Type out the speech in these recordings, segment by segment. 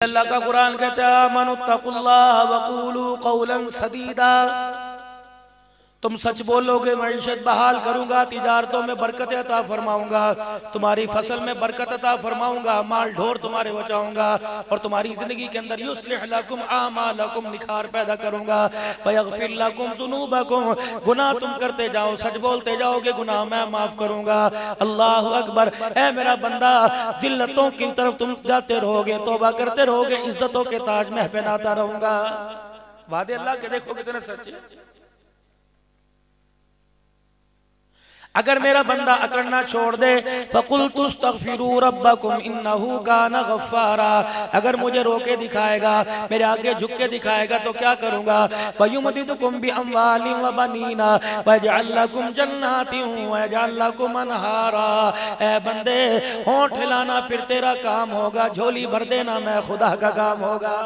अल्लाह का कुरान कहता है आमनुत्तकुल्लाह वक़ूलू क़ौलन सदीदा, तुम सच बोलोगे मईशत बहाल करूंगा, तिजारतों में बरकत अता फरमाऊंगा, तुम्हारी फसल में बरकत अता फरमाऊंगा, माल ढोर तुम्हारे बचाऊंगा और तुम्हारी जिंदगी के अंदर युस्लिह लकुम आमालकुम निखार पैदा करूंगा, वयगफिर लकुम जुनूबकुम, गुनाह तुम करते जाओ सच बोलते जाओगे गुनाह मैं माफ करूंगा। अल्लाहु अकबर। ऐ मेरा बंदा जिल्लतों की तरफ तुम जाते रहोगे, तौबा करते रहोगे, इज्जतों के ताज में पहनाता रहूंगा। वादे अल्लाह के देखो कितने सच्चे। अगर मेरा बंदा अकड़ना छोड़ दे फ़कुल्तु अस्तग़फिरू रब्बकुम इन्नहु काना गफ़्फ़ारा, अगर मुझे रोके दिखाएगा मेरे आगे झुक के दिखाएगा तो क्या करूंगा, वयुमदिदुकुम बिअम्वालिन व बनीना वयजअल लकुम जन्नातिन वयजअल लकुम अनहारा। ऐ बंदे होंठ हिलाना फिर तेरा काम होगा, झोली भर देना मैं खुदा का काम होगा।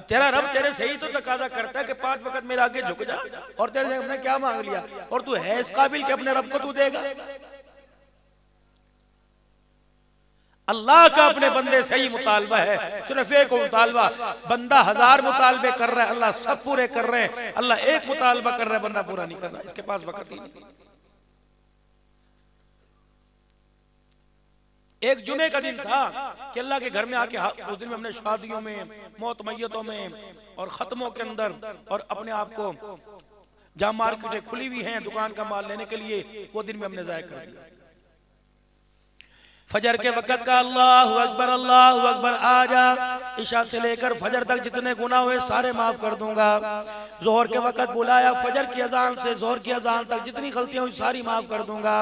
तेरा रब तेरे से ही तो तकाजा करता है कि 5 वक्त मेरे आगे झुक जा, और तेरे से हमने क्या मांग लिया और तू है इस काबिल कि अपने रब को तू देगा। अल्लाह का अपने बंदे से ही मुतालबा है, सिर्फ एक मुतालबा, बंदा 1000 मुतालबे कर रहा है अल्लाह सब पूरे कर रहे हैं, अल्लाह एक मुतालबा कर रहा है बंदा पूरा नहीं कर रहा, इसके पास वक्त ही नहीं। एक जुमे का दिन था कि अल्लाह के घर में आके उस दिन में हमने शादियों में, मौत मैयतों में और खत्मों के अंदर और अपने आप को जहां मार्केटें खुली हुई हैं दुकान का माल लेने के लिए, वो दिन में हमने जाया कर दिया। फजर के वक़्त का अल्लाहु अकबर आजा, इशा से लेकर फजर तक जितने गुनाह हुए सारे माफ कर दूंगा। जोहर के वक़्त बुलाया, फजर की अजान से जोहर की अजान तक जितनी गलतियां हुई सारी माफ कर दूंगा।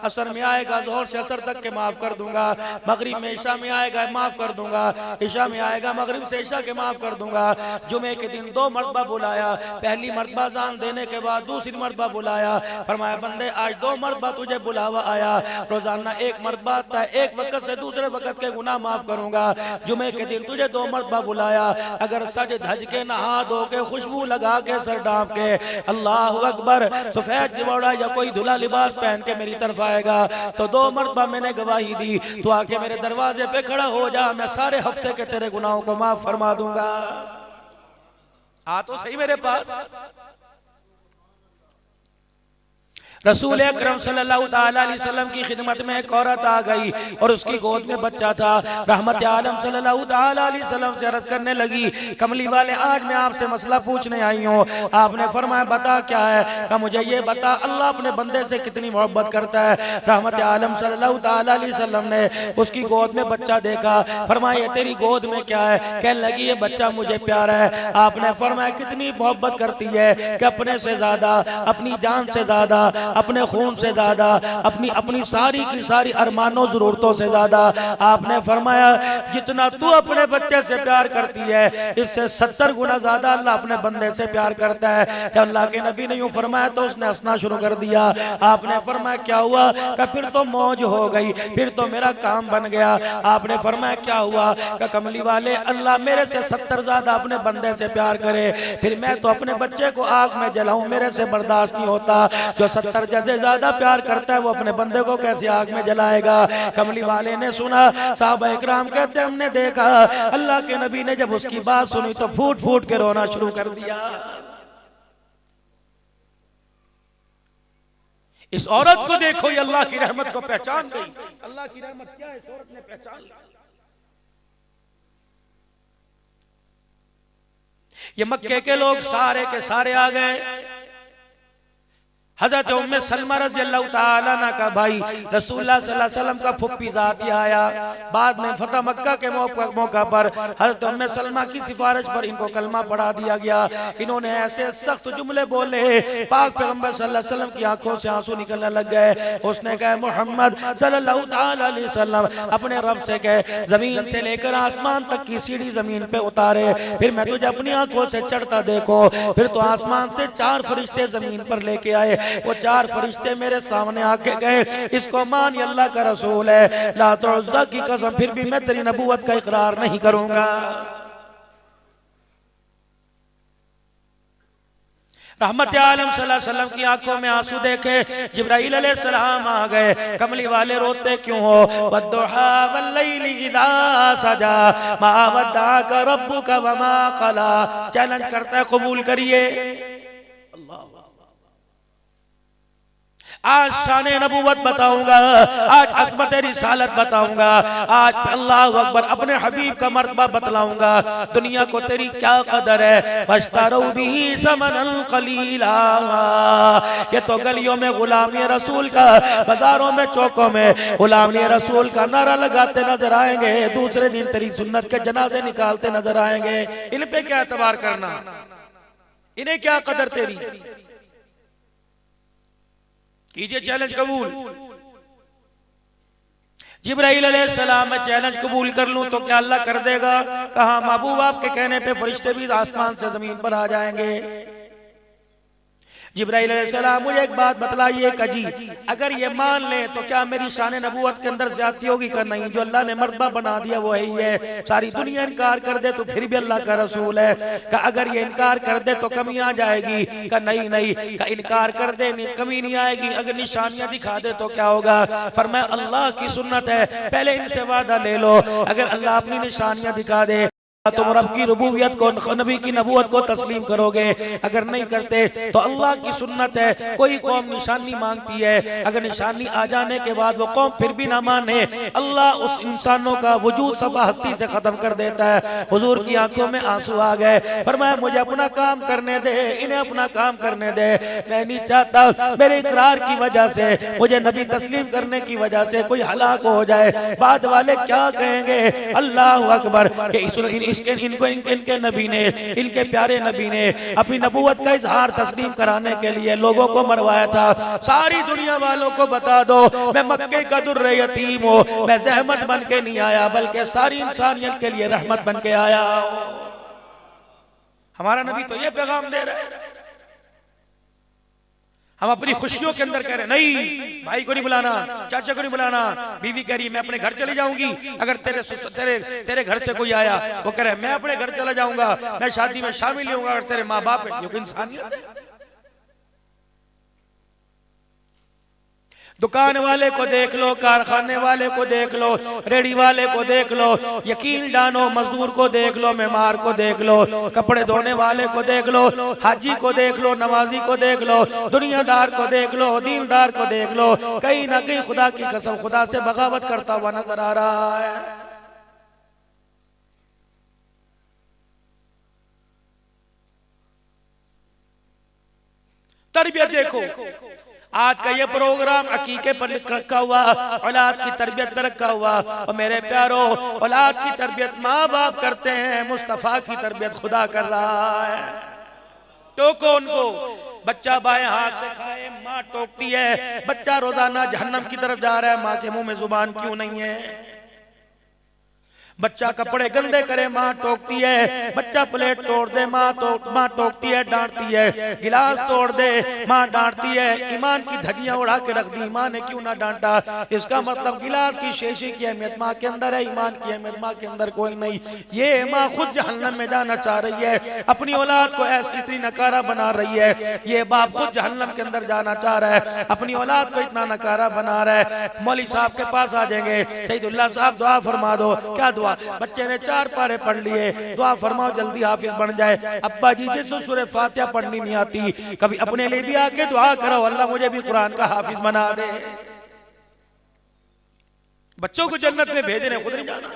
असर में आएगा जोहर से असर तक के माफ कर दूंगा। मगरिब में इशा में आएगा माफ कर दूंगा, इशा में आएगा मगरिब से इशा के माफ कर दूंगा। जुमे के दिन 2 मरतबा बुलाया, पहली मरतबा अजान देने के बाद दूसरी मरतबा बुलाया, फरमाया बंदे आज 2 मरतबा तुझे बुलावा आया, रोजाना 1 मरतबा आता है, एक वक्त से दूसरे वक्त के गुनाह माफ करूंगा। जुमे के दिन तुझे 2 मरतबा बुलाया, अगर सज धज के नहा धो के खुशबू लगा के सर डांप के अल्लाहु अकबर सफेद जिबौड़ा या कोई धुला लिबास पहन के मेरी तरफ आएगा तो 2 मरतबा मैंने गवाही दी, तू आके मेरे दरवाजे पे खड़ा हो जा, मैं सारे हफ्ते के तेरे गुनाहों को माफ फरमा दूंगा। आ तो सही मेरे पास। रसूल अकरम सल्लल्लाहु अलैहि वसल्लम की खिदमत में एक औरत आ गई और उसकी गोद में बच्चा था। रहमत आलम सल्लल्लाहु अलैहि वसल्लम से अर्ज करने लगी, कमली वाले आज मैं आपसे मसला पूछने आई हूँ। आपने फरमाया बता क्या है? कहा मुझे ये बता अल्लाह अपने बंदे से कितनी मोहब्बत करता है। रहमत आलम सल्लल्लाहु अलैहि वसल्लम ने उसकी गोद में बच्चा देखा, फरमाया तेरी गोद में क्या है? कहने लगी ये बच्चा मुझे प्यारा है। आपने फरमाया कितनी मोहब्बत करती है कि अपने से ज्यादा, अपनी जान से ज्यादा, अपने खून से ज्यादा, अपनी सारी की सारी अरमानों जरूरतों से ज्यादा। आपने फरमाया जितना तू अपने बच्चे से प्यार करती है इससे 70 गुना ज्यादा अल्लाह अपने बंदे से प्यार करता है। अल्लाह के नबी ने यूं फरमाया तो उसने हंसना शुरू कर दिया। आपने फरमाया क्या हुआ? कि फिर तो मौज हो गई, फिर तो मेरा काम बन गया। आपने फरमाया क्या हुआ? कि कमली वाले अल्लाह मेरे से 70 ज्यादा अपने बंदे से प्यार करे, फिर मैं तो अपने बच्चे को आग में जलाऊं, मेरे से बर्दाश्त नहीं होता। जो 70 जैसे ज्यादा प्यार करता है वो अपने बंदे को कैसे आग में जलाएगा? कमली वाले ने सुना, साहबा इकराम कहते हमने देखा अल्लाह के नबी ने जब उसकी बात सुनी तो फूट फूट के रोना शुरू कर दिया। इस औरत को देखो, ये अल्लाह की रहमत को पहचान गई। अल्लाह की रहमत क्या है इस औरत ने पहचान ली। ये मक्के के लोग सारे के सारे आ गए। हज़रत उम्मे सलमा रज़ियल्लाहु ताला अन्हा का भाई रसूलुल्लाह सल्लल्लाहु अलैहि वसल्लम का फुप्पी ज़ाती आया। बाद में फतह मक्का के मौका पर हज़रत उम्मे सलमा की सिफारिश पर इनको कलमा पढ़ा दिया गया। इन्होंने ऐसे सख्त जुमले बोले पाक पैगंबर सल्लल्लाहु अलैहि वसल्लम की आंखों से आंसू निकलने लग गए। उसने कहा मोहम्मद सल्लल्लाहु ताला अलैहि वसल्लम अपने रब से कहे जमीन से लेकर आसमान तक की सीढ़ी जमीन पे उतारे, फिर मैं तुझे अपनी आंखों से चढ़ता देखो। फिर तो आसमान से 4 फरिश्ते जमीन पर लेके आए। वो 4 फरिश्ते मेरे सामने आके गए इसको मान अल्लाह का रसूल है, लात और उज़्ज़ा की कसम फिर भी मैं तेरी नबूवत का इकरार नहीं करूंगा। रहमत आलम सल्लल्लाहु अलैहि वसल्लम की आंखों में आंसू देखे जिब्राइल अलैहिस्सलाम आ गए। कमली वाले रोते क्यों हो? वद्दुहा वल्लैलि इज़ा सजा मा वद्दाका रब्बुका वमा क़ला। चैलेंज करता है, कबूल करिए। आज शान नबूवत बताऊंगा, आज अज़मत रिसालत बताऊंगा, आज अल्लाह अकबर अपने हबीब का मर्तबा बतलाऊंगा। दुनिया को तेरी क्या कदर है? वश्तरू बिही समनन कलीला। ये तो गलियों में गुलामी रसूल का, बाजारों में चौकों में गुलामी रसूल का नारा लगाते नजर आएंगे। दूसरे दिन तेरी सुन्नत के जनाजे निकालते नजर आएंगे। इन पे क्या एतबार करना, इन्हें क्या कदर तेरी? कीजिए चैलेंज कबूल। जिब्राइल अलैहिस्सलाम मैं चैलेंज कबूल कर लूं तो क्या अल्लाह कर देगा? कहा महबूब आपके कहने पे फरिश्ते भी आसमान से जमीन पर आ जाएंगे। जिब्राइल अलैहिस्सलाम मुझे एक बात बतलाइए कजी, अगर ये मान ले तो क्या मेरी शान नबूवत के अंदर ज्यादती होगी? का नहीं, जो अल्लाह ने मर्तबा बना दिया वो ही है। सारी दुनिया इनकार कर दे तो फिर भी अल्लाह का रसूल है। का अगर ये इनकार कर दे तो कमी आ जाएगी? का नहीं नहीं, का इनकार कर दे कमी नहीं आएगी। अगर निशानियां दिखा दे तो क्या होगा? फरमाया अल्लाह की सुन्नत है, पहले इनसे वादा ले लो। अगर अल्लाह अपनी निशानियां दिखा दे तुम रब की रुबूबियत को, नबी की नबूवत को तस्लीम करोगे। अगर नहीं करते तो अल्लाह की सुन्नत है, कोई कौम निशानी मांगती है, अगर निशानी आ जाने के बाद वो कौम फिर भी ना माने, अल्लाह उस इंसानों का वजूद सब हस्ती से खत्म कर देता है। हुजूर की आंखों में आंसू आ गए। फरमाया मुझे अपना काम करने दे, इन्हें अपना काम करने दे। मैं नहीं चाहता मेरे इकरार की वजह से, मुझे नबी तस्लीम करने की वजह से कोई हलाक हो जाए। बाद वाले क्या कहेंगे? अल्लाह अकबर। इनके नबी ने, इनके प्यारे नबी ने अपनी नबूवत का इजहार तस्लीम कराने के लिए लोगों को मरवाया था। सारी दुनिया वालों को बता दो मैं मक्के का दुर्रे यतीम हूं, मैं ज़हमत बन के नहीं आया बल्कि सारी इंसानियत के लिए रहमत बन के आया। हमारा नबी तो ये पैगाम दे रहा है। हम अपनी खुशियों के अंदर कह रहे नहीं, भाई को नहीं बुलाना, चाचा को नहीं बुलाना। बीवी कह रही मैं अपने घर चली जाऊंगी। अगर तेरे घर से कोई आया वो कह रहे मैं अपने घर चला जाऊंगा, मैं शादी में शामिल होऊंगा। अगर तेरे माँ बाप है, ये कोई इंसानियत है? दुकान वाले को देख लो, कारखाने वाले को देख लो, रेडी वाले को देख लो, यकीन जानो मजदूर को देख लो, मेहमान को देख लो, कपड़े धोने वाले को देख लो, हाजी को देख लो, नमाजी को देख लो, दुनियादार को देख लो, दीनदार को देख लो, कहीं ना कहीं खुदा की कसम खुदा से बगावत करता हुआ नजर आ रहा है। तरबियत देखो, आज का ये प्रोग्राम अकीके पर रखा हुआ, औलाद की तरबियत पर रखा हुआ। और मेरे प्यारो, औलाद की तरबियत माँ बाप करते हैं, मुस्तफ़ा की तरबियत खुदा कर रहा है। टोको उनको। बच्चा बाएं हाथ से खाए, माँ टोकती है। बच्चा रोजाना जहन्नम की तरफ जा रहा है, माँ के मुंह में जुबान क्यों नहीं है? बच्चा कपड़े गंदे करे, माँ टोकती है। बच्चा प्लेट तोड़ दे, माँ टोकती है, डांटती है। गिलास तोड़ दे, माँ डांटती है। ईमान की धज्जियां उड़ा के रख दी, माँ ने क्यों ना डांटा? इसका मतलब गिलास की शीशी की अहमियत माँ के अंदर है, ईमान की अहमियत माँ के अंदर कोई नहीं। ये माँ खुद जहन्नम में जाना चाह रही है, अपनी औलाद को ऐसी इतनी नकारा बना रही है। ये बाप खुद जहन्नम के अंदर जाना चाह रहा है, अपनी औलाद को इतना नकारा बना रहा है। मौली साहब के पास आ जाएंगे, शहीदुल्लाह साहब दुआ फरमा दो। क्या दुआ? बच्चे ने 4 पारे पढ़ लिए, दुआ फरमाओ जल्दी हाफिज बन जाए। अब्बा जी जिसको सूरह फातिहा पढ़नी नहीं आती, कभी अपने लिए भी आके दुआ करो, अल्लाह मुझे भी कुरान का हाफिज बना दे। बच्चों को जन्नत में भेजने खुद नहीं जाना।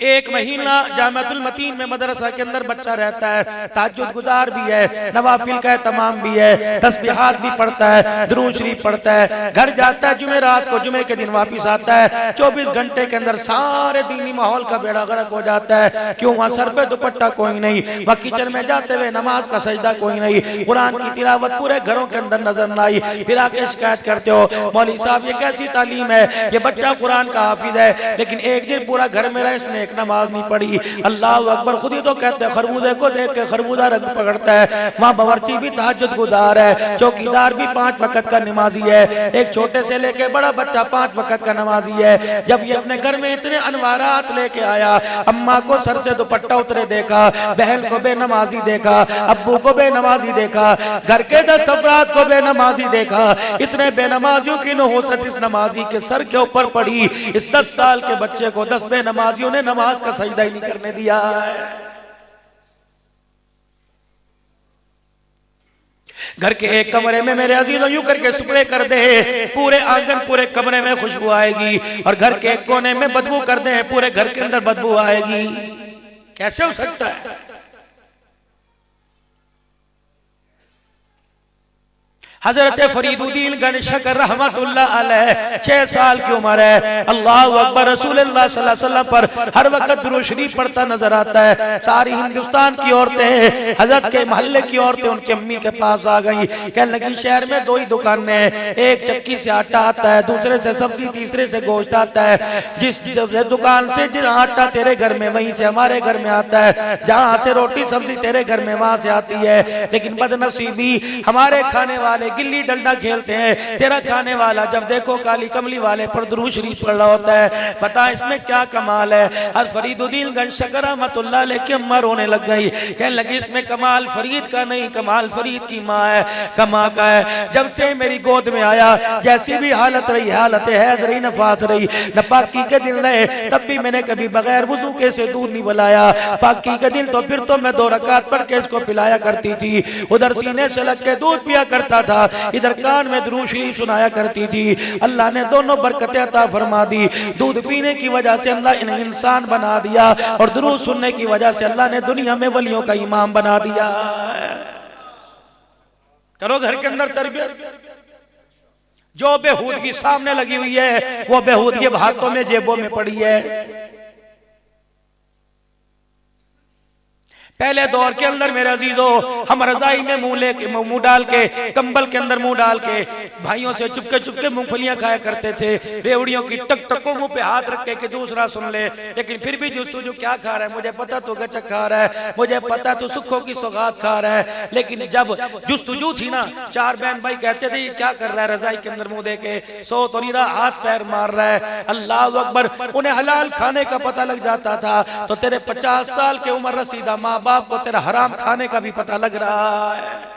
एक महीना जामिअतुल मतीन में मदरसा के अंदर बच्चा रहता है, ताज्जुद गुजार भी है, नवाफिल का तमाम भी है, तस्बीहात भी पढ़ता है, दुरूद शरीफ पढ़ता है। घर जाता है जुमे रात को, जुमे के दिन वापिस आता है। 24 घंटे के अंदर सारे दीनी माहौल का बेड़ा गर्क हो जाता है। क्यों? वहाँ सर पे दुपट्टा कोई नहीं, वहाँ किचन में जाते हुए नमाज का सजदा कोई नहीं, कुरान की तिलावत पूरे घरों के अंदर नजर न आई। फिर आके शिकायत करते हो मौली साहब ये कैसी तालीम है, ये बच्चा कुरान का हाफिज है लेकिन एक दिन पूरा घर में रहा, इसने एक एक नमाज नहीं पढ़ी। अल्लाह अकबर। खुद ही तो कहते हैं खरबूजे को देख के खरबूजा रंग पकड़ता है। वहाँ बावर्ची भी तहज्जुद गुजार है, चौकीदार भी 5 वक्त का नमाजी है, एक छोटे से लेके बड़ा बच्चा 5 वक्त का नमाजी है। जब ये अपने घर में इतने अनवारात लेके आया, अम्मा को सर से दुपट्टा उतरे देखा, बहन को बेनमाजी देखा, अब्बू को बेनमाजी देखा, घर के 10 अफराद को बेनमाजी देखा। इतने बेनमाजियों की नहुसत इस नमाजी के सर के ऊपर पड़ी। इस 10 साल के बच्चे को 10 बेनमाजियों ने नमाज का सजदा ही नहीं करने दिया। घर के एक कमरे में मेरे अजीजों यूं करके स्प्रे कर दे, पूरे आंगन पूरे कमरे में खुशबू आएगी, और घर के एक कोने में बदबू कर दे, पूरे घर के अंदर बदबू आएगी। कैसे हो सकता है? हजरत फरीदुद्दीन गणशकर रहमतुल्लाह अलैह 6 साल की उम्र है। अल्लाह अकबर। रसूलुल्लाह सल्लल्लाहु अलैहि वसल्लम पर हर वक्त दुरूद शरीफ पढ़ता नजर आता है। सारी हिंदुस्तान की औरतें, हजरत के मोहल्ले की औरतें उनकी अम्मी के पास आ गई। कहने लगी शहर में 2 ही दुकानें हैं, एक चक्की से आटा आता है, दूसरे से सब्जी, तीसरे से गोश्त आता है। जिस दुकान से जिस आटा तेरे घर में वहीं से हमारे घर में आता है, जहाँ से रोटी सब्जी तेरे घर में वहां से आती है। लेकिन बदनसीबी हमारे खाने वाले गिल्ली डंडा खेलते हैं, तेरा खाने वाला जब देखो काली कमली वाले पर दुरूद शरीफ पढ़ रहा होता है। पता इसमें क्या कमाल है? हर फरीदुद्दीन गणशकर रहमतुल्लाह अलैह की अम्मा रोने लग गई। कहने लगी इसमें कमाल फरीद का नहीं, कमाल फरीद की माँ है, कमा का है। जब से मेरी गोद में आया, जैसी भी हालत रही, हालत हैज रही, नफास रही, नापाकी के दिन रहे, तब भी मैंने कभी बगैर वुजू के से दूध नहीं पिलाया। पाकी के दिन तो फिर तो मैं 2 रकात पढ़ के इसको पिलाया करती थी। उधर सीने से लग के दूध पिया करता था, इधर कान में दुरूद शरीफ सुनाया करती थी। अल्लाह ने दोनों बरकतें अता फरमा दी। दूध पीने की वजह से अल्लाह इन्हें इंसान बना दिया, और दुरूद सुनने की वजह से अल्लाह ने दुनिया में वलियों का इमाम बना दिया। करो घर के अंदर तरबियत। जो बेहूदगी सामने लगी हुई है, वो बेहूदगी हाथों में जेबों में पड़ी है। पहले दौर के अंदर मेरे अजीजों, हम रजाई में मुंह डाल के, कंबल के अंदर मुंह डाल के भाइयों से चुपके चुपके मूंगफलियां खाया करते थे। रेवड़ियों की टक टक मुंह पे हाथ रख के कि दूसरा सुन ले। लेकिन फिर भी जो क्या खा रहा है, मुझे पता तो गचक खा रहा है, मुझे पता तो सुखों की सौगात खा रहा है। लेकिन जब जुस्तुजू थी ना, 4 बहन भाई कहते थे ये क्या कर रहा है रजाई के अंदर मुंह दे के, सो तो नहीं रहा, हाथ पैर मार रहा है। अल्लाह अकबर। उन्हें हलाल खाने का पता लग जाता था, तो तेरे 50 साल के उम्र रसीदा माँ बाप को तेरा हराम खाने का भी पता लग रहा है।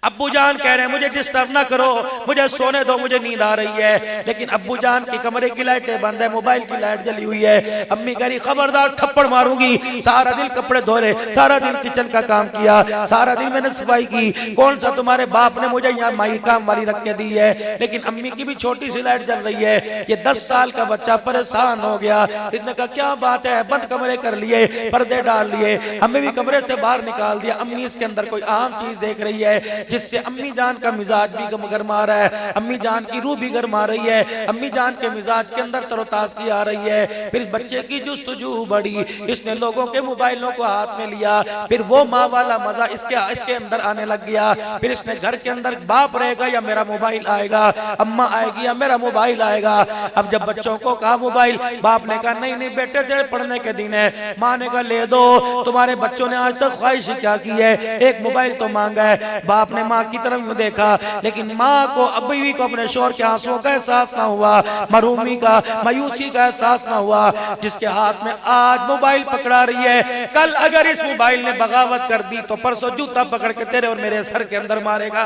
अब्बू जान कह रहे हैं मुझे डिस्टर्ब ना करो, मुझे सोने दो, मुझे नींद आ रही है। लेकिन अब्बू जान के कमरे की लाइटें बंद है, मोबाइल की लाइट जली हुई है। अम्मी कह रही खबरदार थप्पड़ मारूंगी। सारा दिन कपड़े धो रहे, सारा दिन किचन का काम किया, सारा दिन मैंने सफाई की, कौन सा तुम्हारे बाप ने मुझे यहाँ माई काम वाली रख के दी है। लेकिन अम्मी की भी छोटी सी लाइट जल रही है। ये 10 साल का बच्चा परेशान हो गया। इसने कहा क्या बात है, बंद कमरे कर लिए, पर्दे डाल लिए, हमें भी कमरे से बाहर निकाल दिया। अम्मी इसके अंदर कोई आम चीज देख रही है, जिससे अम्मी जान का मिजाज भी गरमा रहा है, अम्मी जान की रूह भी गरमा रही है, अम्मी जान के मिजाज के अंदर तरोताजगी आ रही है। फिर इस बच्चे की जुस्तजू बढ़ी, इसने लोगों के मोबाइलों को हाथ में लिया। फिर वो माँ वाला मजा इसके अंदर आने लग गया। फिर इसने घर के अंदर बाप रहेगा या मेरा मोबाइल आएगा, अम्मा आएगी या मेरा मोबाइल आएगा। अब जब बच्चों को कहा मोबाइल, बाप ने कहा नहीं नहीं बेटे तेरे पढ़ने के दिन है। माँ ने कहा ले दो, तुम्हारे बच्चों ने आज तक ख्वाहिश क्या की है, एक मोबाइल तो मांगा है। बाप ने माँ की तरफ देखा, लेकिन माँ को अभी को अपने शोर के आंसुओं का एहसास ना हुआ, मरूमी का, मायूसी का एहसास ना हुआ। जिसके हाथ में आज मोबाइल पकड़ा रही है, कल अगर इस मोबाइल ने बगावत कर दी तो परसों जूता पकड़ के तेरे और मेरे सर के अंदर मारेगा।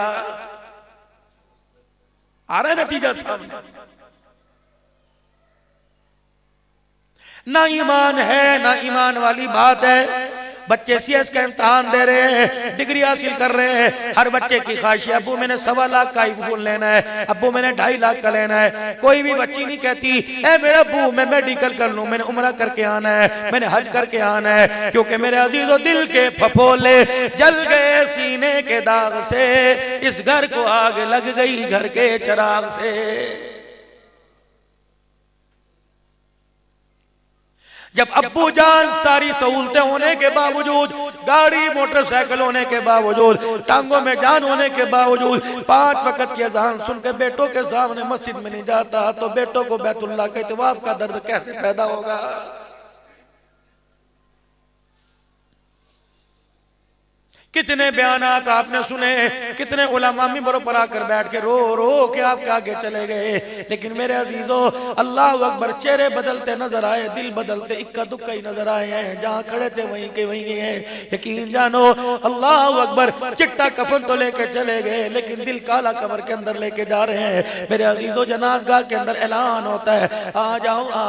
आ रहा है नतीजा सामने। ना ईमान है, ना ईमान वाली बात है। बच्चे सीएस का इम्तहान दे रहे हैं, डिग्री हासिल कर रहे हैं। हर बच्चे की ख्वाहिश है अब्बू मैंने 1.25 लाख का आईफोन लेना है, अब्बू मैंने 2.5 लाख का लेना है। कोई भी बच्ची नहीं कहती ए मेरा अब्बू मैं मेडिकल कर लूं, मैंने उम्रा करके आना है, मैंने हज करके आना है। क्योंकि मेरे अजीजों दिल के फफोले जल गए सीने के दाग से, इस घर को आग लग गई घर के चिराग से। जब अब्बू जान सारी सहूलतें होने के बावजूद, गाड़ी मोटरसाइकिल होने के बावजूद, टांगों में जान होने के बावजूद 5 वक्त की अजान सुन के बेटों के सामने मस्जिद में नहीं जाता, तो बेटों को बैतुल्लाह के तवाफ का दर्द कैसे पैदा होगा? कितने बयानात आपने सुने, कितने उलमा मिंबरों पर आकर बैठ के रो रो के आपके आगे चले गए। लेकिन मेरे अजीजों, अल्लाह अकबर, चेहरे बदलते नजर आए, दिल बदलते इक्का दुक्का ही नजर आए हैं। जहाँ खड़े थे वहीं के वहीं गए हैं। यकीन जानो, अल्लाह अकबर, चिट्टा कफन तो लेके चले गए, लेकिन दिल काला कब्र के अंदर लेके जा रहे हैं। मेरे अजीजों, जनाज़गाह के अंदर ऐलान होता है, आ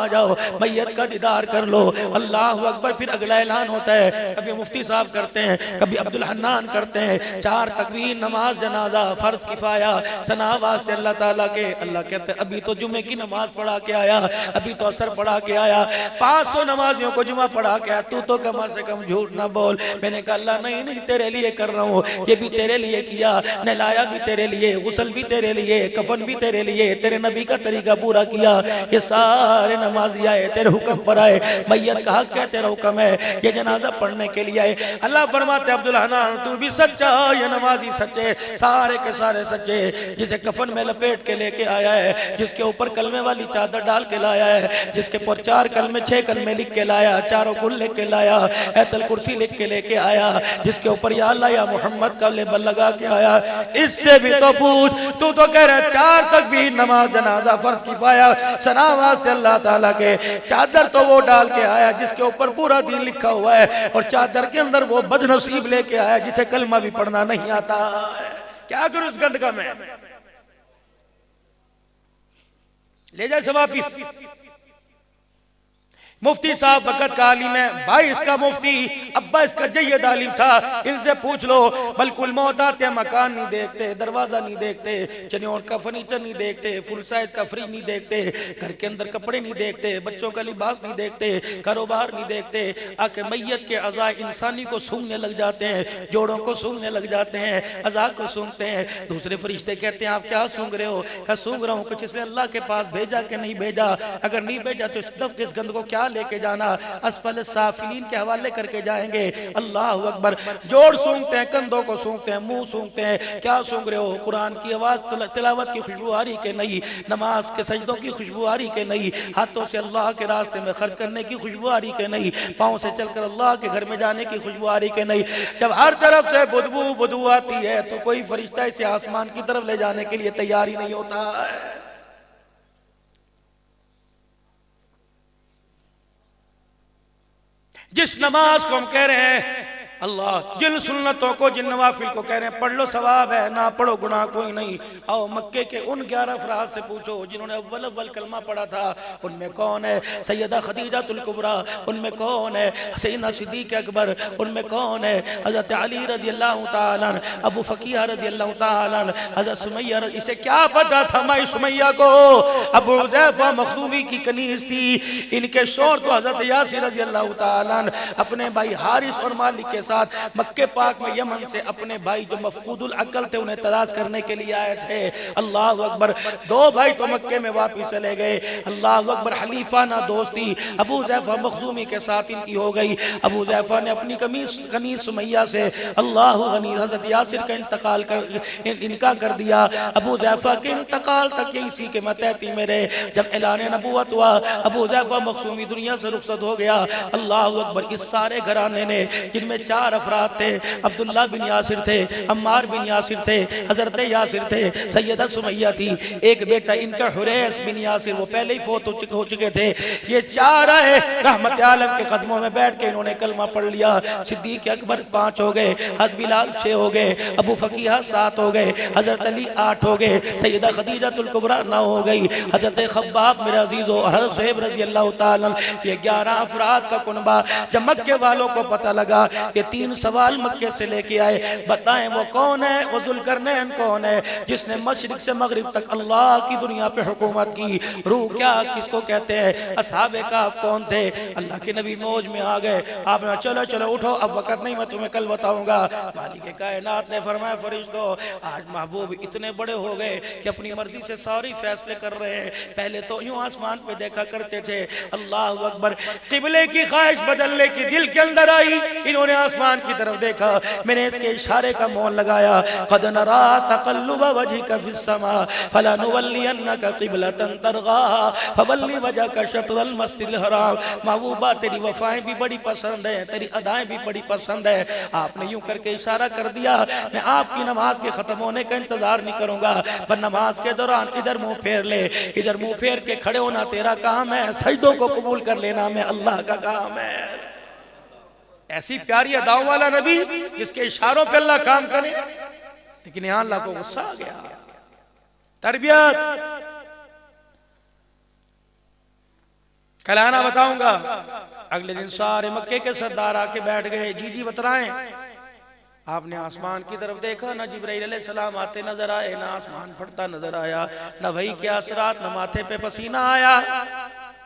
जाओ मैयत का दीदार कर लो। अल्लाह अकबर, फिर अगला ऐलान होता है, कभी मुफ्ती साहब करते हैं, कभी अब्दुल हन्नान करते हैं। 4 तकबीर, नमाज जनाजा, फर्ज किफाया, सना वास्ते अल्लाह ताला के। अल्लाह कहते हैं अभी तो जुमे की नमाज पढ़ा के आया, अभी तो असर पढ़ा के आया, 500 नमाजियों को जुमा पढ़ा के आया, तू तो कम से कम झूठ ना बोल। मैंने कहा अल्लाह नहीं तेरे लिए कर रहा हूँ, ये भी तेरे लिए किया, नहलाया भी तेरे लिए, गुस्ल भी तेरे लिए, कफन भी तेरे लिए, तेरे नबी का तरीका पूरा किया। ये सारे नमाजी आए तेरे हुक्म पर आए, मैयत का हक है, तेरा हुक्म है, ये जनाजा पढ़ने के लिए आए। अल्लाह फरमाते अब्दुल हन्नान, तू भी सच्चा, ये नमाजी सच्चे, सारे के सारे सच्चे। जिसे कफन में लपेट के लेके आया है, जिसके ऊपर कलमे वाली चादर डाल के लाया है, जिसके ऊपर 4 कलमे 6 कलमे लिख के लाया, चारों कुल लिख के लाया, ऐतल कुर्सी लिख के लेके आया, जिसके ऊपर या अल्लाह या मोहम्मद का लेबल लगा के आया। इससे भी तो पूछ, तू तो कह रहा है 4 तकबीर, नमाज जनाजा, फर्ज किफाया, सनावाज से अल्लाह ताला के। चादर तो वो डाल के आया जिसके ऊपर पूरा दीन लिखा हुआ है, और चादर के अंदर वो बदनसीब लेके आया जिसे कलमा भी पढ़ना नहीं आता। क्या करूं इस गंद का मैं? ले जाए सब वापिस। मुफ्ती साहब वक़्त का आलिम है, भाई इसका मुफ्ती, अब्बा इसका जय्यद आलिम था। इनसे पूछ लो, बिल्कुल मौत आते मकान नहीं देखते, दरवाजा नहीं देखते, चनियोर का फर्नीचर नहीं देखते, फुल साइज का फ्रिज नहीं देखते, घर के अंदर कपड़े नहीं देखते, बच्चों का लिबास नहीं देखते, कारोबार नहीं देखते। आके मैयत के अज़ा इंसानी को सूंघने लग जाते हैं, जोड़ों को सूंघने लग जाते हैं, अज़ा को सूंघते हैं। दूसरे फरिश्ते कहते हैं आप क्या सूंघ रहे हो? क्या सूंघ रहा हूँ कुछ इसने अल्लाह के पास भेजा कि नहीं भेजा? अगर नहीं भेजा तो इस गंद को क्या लेके जाना? अस्फल साफिलीन के हवाले करके जाएंगे। अल्लाह अकबर। जोड़ सूंघते हैं, कंधों को सूंघते हैं, मुंह सूंघते हैं। क्या सूंघ रहे हो? कुरान की आवाज, तिलावत की खुशबू आ रही के नहीं, नमाज के सजदों की खुशबू आ रही के नहीं, हाथों से अल्लाह के रास्ते में खर्च करने की खुशबू आ रही के नहीं, पाँव से चलकर अल्लाह के घर में जाने की खुशबू आ रही के नहीं। जब हर तरफ से बदबू आती है तो कोई फरिश्ता इसे आसमान की तरफ ले जाने के लिए तैयार ही नहीं होता है। जिस नमाज को हम कह रहे हैं अल्लाह, जिन सुन्नतों को, जिन नवाफिल को कह रहे हैं पढ़ लो सवाब है, ना पढ़ो गुनाह कोई नहीं। आओ मक्के के उन 11 अफराद से पूछो जिन्होंने अव्वल कलमा पढ़ा था। उनमें कौन है? सैयदा खदीजातुल कुबरा, उनमें कौन है? सैयदना सिद्दीक अकबर, उनमें कौन है? हजरत अली रज़ियल्लाहु ताला, अबू फकीह रज़ियल्लाहु ताला, हजरत सुमैया। इसे क्या पता था माई सुमैया को अबू हुज़ैफा मखज़ूमी की कनीज़ थी। इनके शौहर तो हजरत यासिर रज़ियल्लाहु ताला अपने भाई हारिस और मालिक के साथ मक्के पाक में यमन से अपने भाई जो मफकूदुल अकल थे उन्हें तलाश करने के लिए आए थे। अल्लाह अकबर। 2 भाई तो मक्के में वापिस चले गए। अल्लाह अकबर। हलीफा ना दोस्ती अबू हुज़ैफा मखज़ूमी के साथ इनकी हो गई। अबू हुज़ैफा ने अपनी कनीज़ सुमैया से अल्लाह गनी हज़रत यासिर का इंतकाल कर इनका कर दिया। अबू हुज़ैफा के इंतकाल तक ये इसी के मतहती में रहे। जब ऐलान नबूवत हुआ अबू हुज़ैफा मखज़ूमी दुनिया से रुखसत हो गया। अल्लाह अकबर। इस सारे घराने ने, जिनमें 4 अफराद थे, अब्दुल्ला बिन यासिर थे, अम्मार बिन यासिर थे, हजरत यासिर थे, सैयदा सुमैया थी, एक बेटा इनका हुरैस बिन यासिर, वो पहले ही फौत हो चुके थे। ये 4 आए रहमत आलम के कदमों में बैठ के इन्होंने कलमा पढ़ लिया। सिद्दीक अकबर 5 हो गए, हज़रत बिलाल 6 हो गए, अबू फकीहा 7 हो गए, हजरत अली 8 हो गए, सैयदा खदीजातुल कुबरा 9 हो गई, हजरत खब्बाब मेरे अजीज़ों और हजरत सुहैब रज़ी अल्लाह ताला। ये 11 अफराद का कुनबा। जब मक्के वालों को पता लगा ये तीन सवाल मक्के से लेके आए, बताएं वो कौन है, वो जुल्करनैन कौन है जिसने मशरिक से मगरिब तक अल्लाह की दुनिया पे हुकूमत की, रूह क्या किसको कहते हैं, असहाबे कहफ कौन थे। अल्लाह के नबी मौज में आ गए, आपने चलो चलो उठो, अब वक्त नहीं, मैं तुम्हें कल बताऊंगा। मालिक कायनात ने फरमाया फरिश्तों, आज महबूब इतने बड़े हो गए कि अपनी मर्जी से सारी फैसले कर रहे हैं। पहले तो यूं आसमान पे देखा करते थे, अल्लाह अकबर, किबले की ख्वाहिश बदलने की दिल के अंदर आई, इन्होंने आसमान की तरफ देखा, मैंने इसके इशारे का मोल लगाया, क़द नरा तक़ल्लुब वजहिका फिस समा फलनुवल्लियन्नका क़िबलतन तरग़ाहा फवल्लि वजहका शत्रल मस्जिदिल हराम। महबूबा तेरी वफाएं भी बड़ी पसंद है, तेरी अदाएं भी बड़ी पसंद है। आपने यूं करके इशारा कर दिया, मैं आपकी नमाज के खत्म होने का इंतजार नहीं करूंगा, पर नमाज के दौरान इधर मुंह फेर ले, इधर मुंह फेर के खड़े होना तेरा काम है, सजदों को कबूल कर लेना में अल्लाह का काम है। ऐसी प्यारी अदाओं वाला नबी जिसके इशारों पे अल्लाह काम करे, लेकिन यहां अल्लाह को गुस्सा आ गया। तरबियत कल आना बताऊंगा। अगले दिन सारे मक्के के सरदार आके बैठ गए, जी जी बतलाएं। आपने आसमान की तरफ देखा, ना जिब्राइल अलैहिस्सलाम आते नजर आए, ना आसमान फटता नजर आया, ना वही के असरात, ना माथे पे पसीना आया।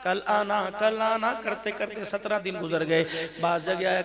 कल आना करते करते 17 दिन गुजर गए। बाज जगह आया,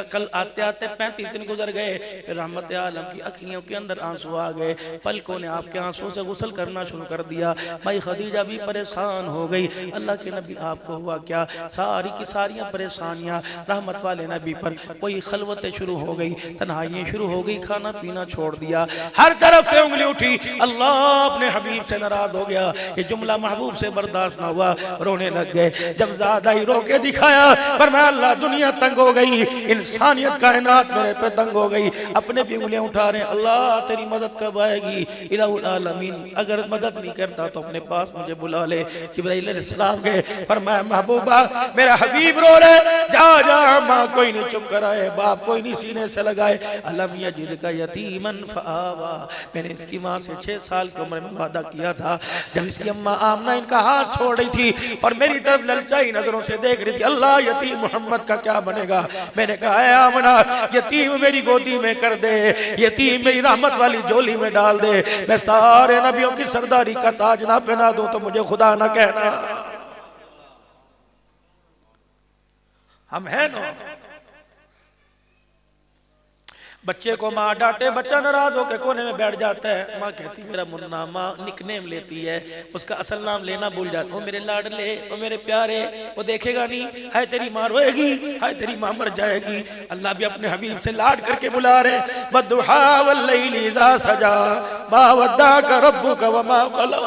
कल आते आते 35 दिन गुजर गए। फिर रहमत आलम की अखियों के अंदर आंसू आ गए, पलकों ने आपके आंसू से गुसल करना शुरू कर दिया। भाई खदीजा भी परेशान हो गई, अल्लाह के नबी आपको हुआ क्या? सारी की सारियां परेशानियां रहमत वाले नबी पर, कोई खलवतें शुरू हो गई, तन्हाइयां शुरू हो गई, खाना पीना छोड़ दिया, हर तरफ से उंगली उठी। अल्लाह अपने हबीब से नाराज हो गया, ये जुमला महबूब से बर्दाश्त न हुआ, रोने लग गए। जब ज्यादा ही रो के दिखाया, फरमाया अल्लाह दुनिया तंग हो गई, इंसानियत कायनात मेरे पे तंग हो गई, अपने भी उंगलियां उठा रहे हैं, अल्लाह तेरी मदद कब आएगी? इलाहुल आलमीन, अगर मदद नहीं करता तो अपने पास मुझे बुला ले। जिब्राइल अलैहिस्सलाम गए, फरमाया महबूबा मेरा हबीब रो रहे, जा जा, माँ कोई नहीं चुप कराए, बाप कोई नहीं सीने से लगाए। अलम यजिदका यतीमन फआवा, मैंने इसकी माँ से 6 साल की उम्र में वादा किया था, जब इसकी अम्मा आमना इनका हाथ छोड़ रही थी और मेरी तरफ ललचाई नजरों से देख रही थी, अल्लाह यतीम मोहम्मद का क्या बनेगा? मैंने कहा है आमना, यतीम मेरी गोदी में कर दे, यतीम मेरी रहमत वाली झोली में डाल दे, मैं सारे नबियों की सरदारी का ताज ना पहना दूं तो मुझे खुदा ना कहना। हम है ना, बच्चे को माँ डांटे, बच्चा नाराज होकर कोने में बैठ जाता है, माँ कहती मेरा मुन्ना, माँ निकनेम लेती है, उसका असल नाम लेना भूल जाता, वो मेरे लाडले, वो मेरे प्यारे, वो देखेगा नहीं, है तेरी माँ रोएगी, है तेरी माँ मर जाएगी। अल्लाह भी अपने हबीब से लाड करके बुला रहे, बद्दुहा वल्लैलि इज़ा सजा मा वद्दाका रब्बुका वमा क़ला।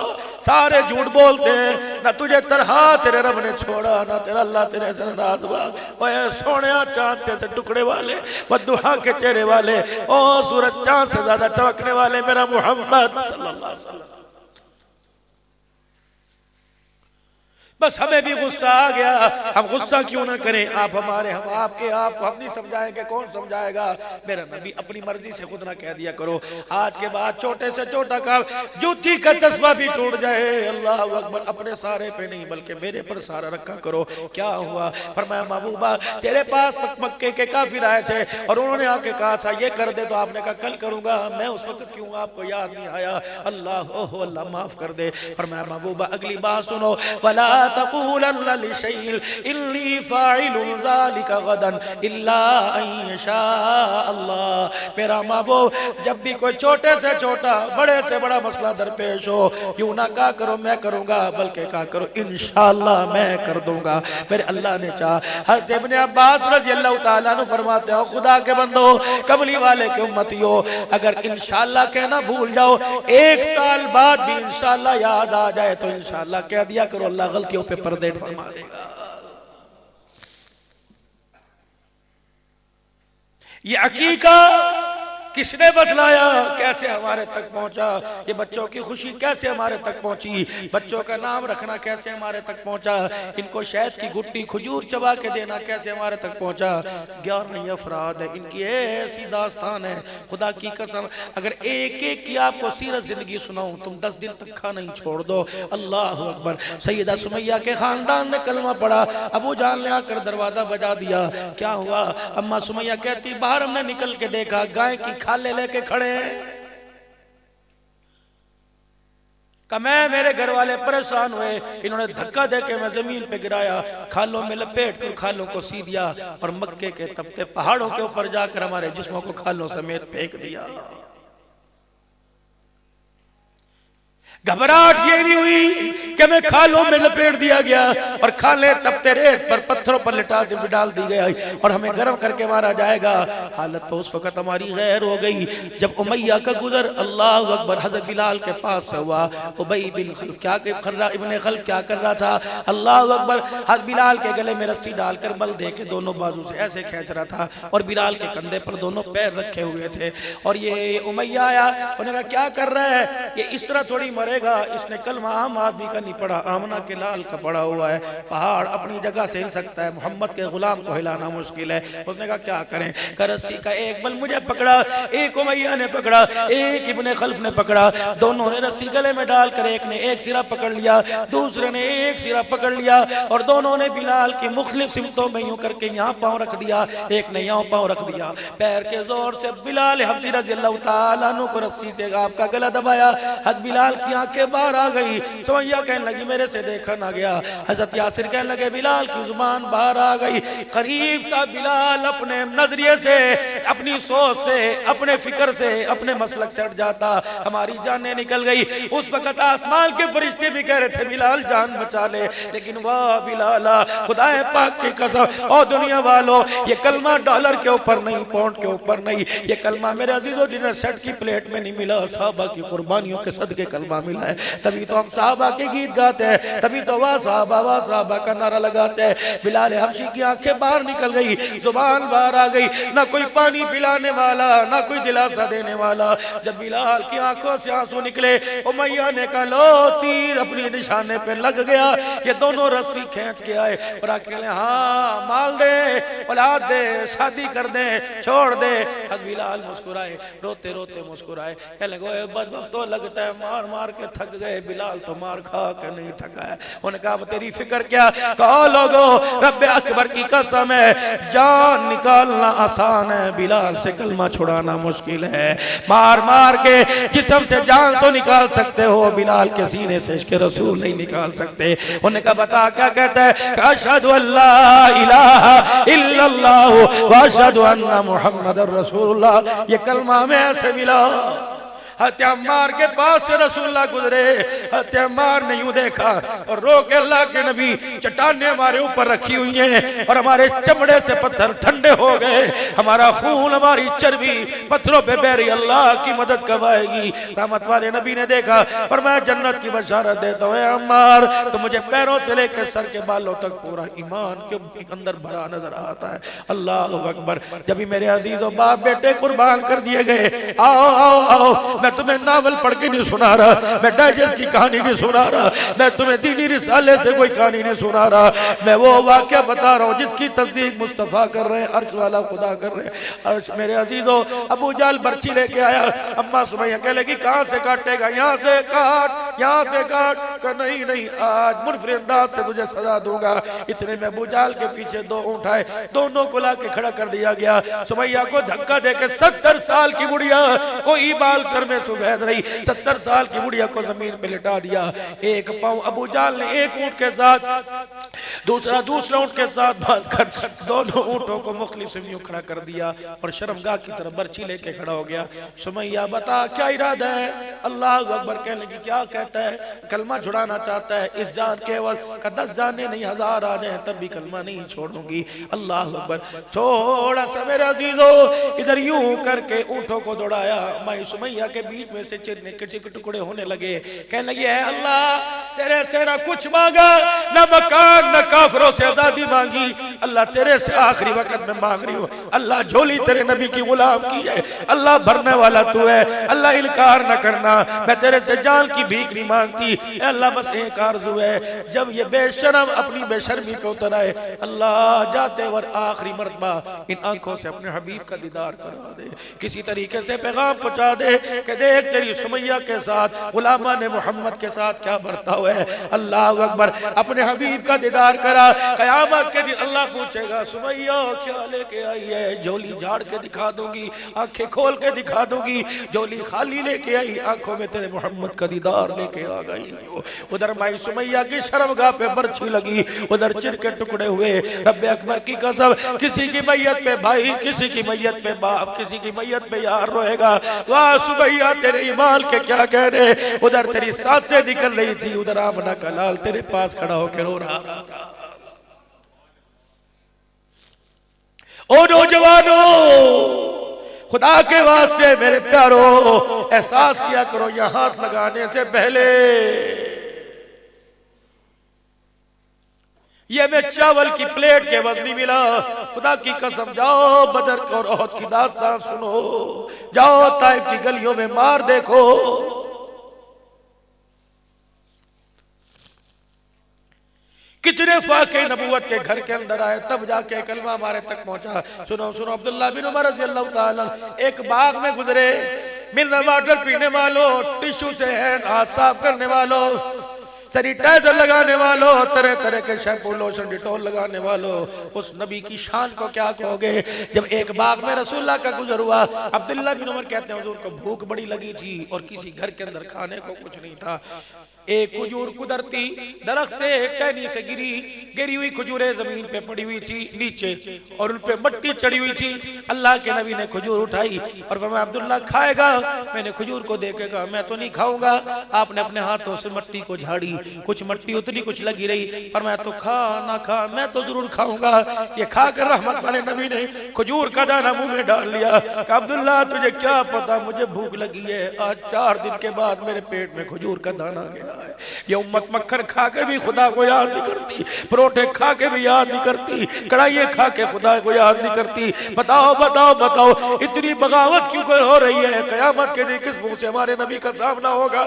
सारे झूठ बोलते हैं, ना तुझे तरहा तेरे रब ने छोड़ा, ना तेरा अल्लाह तेरे से नाराज हुआ। ओए सोनिया चांद जैसे टुकड़े वाले, वद्दुहा के चेहरे वाले, ओ सूरज चांद से ज्यादा चमकने वाले मेरा मोहम्मद सल्लल्लाहु अलैहि वसल्लम। बस हमें भी गुस्सा आ गया, हम गुस्सा क्यों ना करें? आप हमारे, हम आपके, आपको हम नहीं समझाएंगे, कौन समझाएगा? मेरा नबी अपनी मर्जी से खुद ना कह दिया करो, आज के बाद छोटे से छोटा काम, जूती का तस्बा भी टूट जाए, अल्लाह अकबर, अपने सारे पे नहीं बल्कि मेरे पर सारा रखा करो। क्या हुआ? फरमाया महबूबा तेरे पास मक्के के काफिर आए थे और उन्होंने आके कहा था ये कर दे, तो आपने कहा कल करूंगा, मैं उस वक्त क्यों आपको याद नहीं आया? अल्लाह ओह अल्लाह माफ कर दे। फरमाया महबूबा अगली बात सुनो, वला तक़ूलन्ना लिशैइन इन्नी फ़ाइलुन ज़ालिका गदन इल्ला अन यशा अल्लाह। मेरा महबूब जब भी कोई छोटे से छोटा, बड़े से बड़ा मसला दरपेश हो, यूं ना कहा करो मैं करूंगा, बल्कि कहा करो इंशाअल्लाह मैं कर दूंगा। मेरे अल्लाह ने चाहा। हज़रत इब्न अब्बास रज़ियल्लाहु ताला अन्हु फरमाते हो, खुदा के बंदो, कमली वाले के उम्मतियों, अगर इंशाअल्लाह कहना भूल जाओ, 1 साल बाद भी इंशाअल्लाह याद आ जाए तो इंशाअल्लाह कह दिया करो, अल्लाह गलतियों पे पर्दे फरमा देगा। ये अकीका किसने बतलाया, कैसे हमारे तक पहुंचा, ये बच्चों की खुशी कैसे हमारे तक पहुंची, बच्चों का नाम रखना कैसे हमारे तक पहुंचा, इनको शहद की गुट्टी खजूर चबा के देना कैसे हमारे तक पहुंचा। 11 अफराद है, इनकी ऐसी दास्तान है, खुदा की कसम अगर एक एक की आपको सीरत जिंदगी सुनाऊं तुम 10 दिन तक खाना ही छोड़ दो। अल्लाह अकबर। सैयदा सुमैया के खानदान ने कलमा पढ़ा, अबू जान ने आकर दरवाजा बजा दिया। क्या हुआ? अम्मा सुमैया कहती बाहर हमने निकल के देखा गाय की खाले लेके खड़े हैं। मैं मेरे घर वाले परेशान हुए, इन्होंने धक्का देके मैं जमीन पे गिराया, खालों में लपेट कर खालों को सी दिया और मक्के के तपते पहाड़ों के ऊपर जाकर हमारे जिस्मों को खालों समेत फेंक दिया। घबराहट ये नहीं हुई कि मैं खालों में लपेट दिया गया और खाले तपते रेत पर पत्थरों पर डाल दी गई और हमें गर्म करके मारा जाएगा। हालत तो उस वक्त हमारी गैर हो गई जब उमैया का गुजर अल्लाह अकबर हजरत बिलाल के पास से हुआ। उबई बिन खल्फ क्या कर रहा, इब्ने खल्फ क्या कर रहा था? अल्लाह अकबर। हजरत बिलाल के गले में रस्सी डालकर बल दे के दोनों बाजू से ऐसे खींच रहा था और बिलाल के कंधे पर दोनों पैर रखे हुए थे। और ये उमैया आया, उन्होंने कहा क्या कर रहा है, ये इस तरह थोड़ी मरे, इसने कलमा आम आदमी का नहीं पढ़ा, आमना के लाल का पढ़ा हुआ है। पहाड़ अपनी जगह से हिल सकता है, मोहम्मद के गुलाम को हिलाना मुश्किल है। उसने कहा क्या करें? रस्सी का एक बल मुझे पकड़ा, एक उमैया ने पकड़ा, एक इब्ने खल्फ ने पकड़ा, दोनों ने रस्सी गले में डालकर एक ने एक सिरा पकड़ लिया, दूसरे ने एक सिरा पकड़ लिया और दोनों ने बिलाल की मुख्तलिफ सिमतों में यूं करके यहाँ पाँव रख दिया, एक ने यहाँ पाँव रख दिया। पैर के जोर से बिलाल हब्शी रज़ियल्लाहु ताला अन्हु को रस्सी से आपका गला दबाया। हज़रत बिलाल की आंखें बाहर आ गई। सुमैया कहने लगी मेरे से देखा ना गया। हजरत यासिर कहने लगे बिलाल की जुबान बाहर आ गई। करीब था बिलाल अपने नजरिए से, अपनी सोच से, अपने फिक्र से, अपने मसलक से हट जाता, हमारी जानें निकल गई। उस वक्त आसमान के फरिश्ते भी कह रहे थे बिलाल जान बचा ले, लेकिन वाह बिलाला, खुदाए पाक की कसम और दुनिया वालों, ये कलमा डॉलर के ऊपर नहीं, पाउंड के ऊपर नहीं, ये कलमा मेरे अजीजों डिनर सेट की प्लेट में नहीं मिला, साहबा की कुर्बानियों के सदके कलमा मिला है। तभी तो हम साहबा के गीत गाते हैं, तभी तो वाह साहबा का नारा लगाते हैं। बिलाल हबशी की आंखें बाहर निकल गई, जुबान बाहर आ गई, ना कोई पानी पिलाने वाला, ना कोई दिलासा देने वाला। जब बिलाल की आंखों से आंसू निकले, उमैया ने कहा लो तीर अपनी निशाने पे लग गया। ये दोनों रस्सी खींच के आए और अकेले हाँ माल दे, औलाद दे, शादी कर दे, छोड़ दे। बिलाल मुस्कुराए, रोते रोते मुस्कुराए, कहने लगे बदबख्त तो लगता है मार मार के थक गए, बिलाल तो मार खा के नहीं थका है। उन्होंने कहा तेरी फिक्र क्या? कहो लोगो रब्बे अकबर की कसम है, जान निकालना आसान है, बिलाल से कलमा छुड़ाना मुश्किल है। मार मार के जिस्म से जान तो निकाल सकते हो, बिलाल के सीने से इश्क़ रसूल नहीं निकाल सकते। उन्होंने कहा बता क्या कहता है? अशहदु अल्ला इलाहा इल्लल्लाह व अशहदु अन्ना मुहम्मदुर रसूलुल्लाह। ये कलमा में ऐसे मिला। हत्यामार के पास से रसूलुल्लाह गुजरे, हत्यामार ने यूं देखा और रो के अल्लाह के नबी चट्टानें हमारे ऊपर रखी हुई हैं और हमारे चमड़े से पत्थर ठंडे हो गए, हमारा खून हमारी चर्बी पत्थरों पे बह रही, अल्लाह की मदद कब आएगी? रहमत वाले नबी ने देखा और मैं जन्नत की बशारत देता हूँ अम्मार, तो मुझे पैरों से लेकर सर के बालों तक पूरा ईमान के अंदर भरा नजर आता है। अल्लाह अकबर। जब भी मेरे अजीजों बाप बेटे कुर्बान कर दिए गए, आओ आओ आओ, मैं तुम्हें नावल पढ़ के नहीं सुना रहा, मैं डाइजेस्ट की कहानी नहीं सुना रहा, मैं तुम्हें दीनी रिसाले से कोई कहानी नहीं सुना रहा, मैं वो वाक़या बता रहा हूँ जिसकी तस्दीक मुस्तफ़ा कर रहे हैं, अर्श वाला खुदा कर रहे हैं। अर्श मेरे अजीजों, अबू जाल बर्ची लेके आया, अम्मा सुमैया कह लगी कहाँ से काटेगा? यहाँ से काट, यहाँ से काट। का नहीं नहीं, आज मुनफरिद अंदाज से तुझे सजा दूंगा। इतने में अबू जाल के पीछे दो ऊंट आए, दोनों को लाके खड़ा कर दिया गया। सुमैया को धक्का देकर 70 साल की बुढ़िया, कोई बाल सर में सुफेद रही, 70 साल की बुढ़िया को जमीन पे लिटा दिया। एक पांव अबू जाल ने एक ऊंट के साथ, दूसरा ऊंट के साथ बांधकर दोनों ऊंटों को मुख्तलिफ से यूं खड़ा कर दिया और शर्मगाह की तरफ बर्छी लेके खड़ा हो गया। सुमैया बता क्या इरादा है? अल्लाह अकबर कहने की क्या कहता है? कलमा छुड़ाना चाहता है, इस जान केवल का 10 जाने नहीं 1000 आ जाए तब भी कलमा नहीं छोड़ूंगी। अल्लाह अकबर। थोड़ा सा मेरे अजीजों इधर यूं करके ऊंटों को दौड़ाया, मैं सुमैया के बीच में से चिरने के टुकड़े होने लगे। कहने लगे है अल्लाह तेरे से ना कुछ मांगा, ना मकान, ना काफरों से आजादी मांगी, अल्लाह तेरे से आखिरी वक्त में मांग रही हूँ। अल्लाह झोली तेरे नबी की गुलाम की है, अल्लाह भरने वाला तू है, अल्लाह इनकार न करना, मैं तेरे से जान की भीख नहीं मांगती। अल्लाह बस एक आरज़ू है, जब ये बेशरम अपनी बेशर्मी पे उतर आए, अल्लाह जाते और आखिरी मर्तबा इन आंखों से अपने हबीब का दीदार करा दे, किसी तरीके से पैगाम पहुंचा दे कि देख तेरी सुमैया के साथ गुलामा ने मोहम्मद के साथ क्या बर्ताव है। अल्लाह अकबर, अपने हबीब का दीदार करा। क़यामत के दिन अल्लाह पूछेगा सुमैया क्या लेके आई है, झोली झाड़ के दिखा दूंगी, आंखें खोल के दिखा दूंगी, झोली खाली लेके आई, आंखों में तेरे मोहम्मद का दीदार लेके आ गई। उधर माई सुमैया की शर्मगाह पे बर्छी लगी, उधर चिर के टुकड़े हुए। रब्बे अकबर की कसम, किसी की मैयत पे भाई, किसी की मैयत पे बाप, किसी की मैयत पे यार रोएगा। वाह सुमैया तेरे ईमान के क्या कहने। उधर तेरी सांसें निकल रही थी, उधर आमना का लाल तेरे पास खड़ा होकर रो रहा था। ओ नौजवानों, खुदा के वास्ते मेरे प्यारो, एहसास किया करो यहाँ हाथ लगाने से पहले ये मैं चावल की प्लेट के वजनी मिला। खुदा की कसम, जाओ बदर और ओहद की दास्तान सुनो, जाओ ताइफ की गलियों में मार देखो। कितने फाके नबूवत के घर के अंदर आए, तब जाके कलमा हमारे तक पहुंचा। सुनो सुनो, अब्दुल्लाह बिन उमर रज़ियल्लाहु ताला एक बाग में गुजरे, मिनरल वाटर पीने वालों, टिश्यू से हैंड हाथ साफ करने वालों, सैनिटाइजर लगाने वालों, तरह तरह के शैम्पू लोशन डिटॉल लगाने वालों, उस नबी की शान को क्या कहोगे। जब एक बाग में रसूलुल्लाह का गुजर हुआ, अब्दुल्लाह बिन उमर कहते हैं हुजूर को भूख बड़ी लगी थी और किसी घर के अंदर खाने को कुछ नहीं था। एक खजूर कुदरती दरख्त से टहनी से गिरी हुई खजूरें जमीन पे पड़ी हुई थी नीचे, और उन पे मट्टी चढ़ी हुई थी। अल्लाह के नबी ने खजूर उठाई और फरमाया अब्दुल्लाह खाएगा। मैंने खजूर को देखेगा, मैं तो नहीं खाऊंगा। आपने अपने हाथों से मट्टी को झाड़ी, कुछ मट्टी उतनी कुछ लगी रही। फरमाया तो खा ना खा, मैं तो जरूर खाऊंगा। ये खाकर रहमत वाले नबी ने खजूर का दाना मुंह में डाल लिया। अब्दुल्लाह तुझे क्या पता मुझे भूख लगी है, आज 4 दिन के बाद मेरे पेट में खजूर का दाना गया। ये उम्मत मक्खन खा के भी खुदा को याद नहीं करती, परोठे खा के भी याद नहीं करती, कढ़ाइयाँ खा के खुदा को याद नहीं करती। बताओ बताओ बताओ, इतनी बगावत क्यों हो रही है। क़यामत के दिन किस मुंह से हमारे नबी का सामना होगा।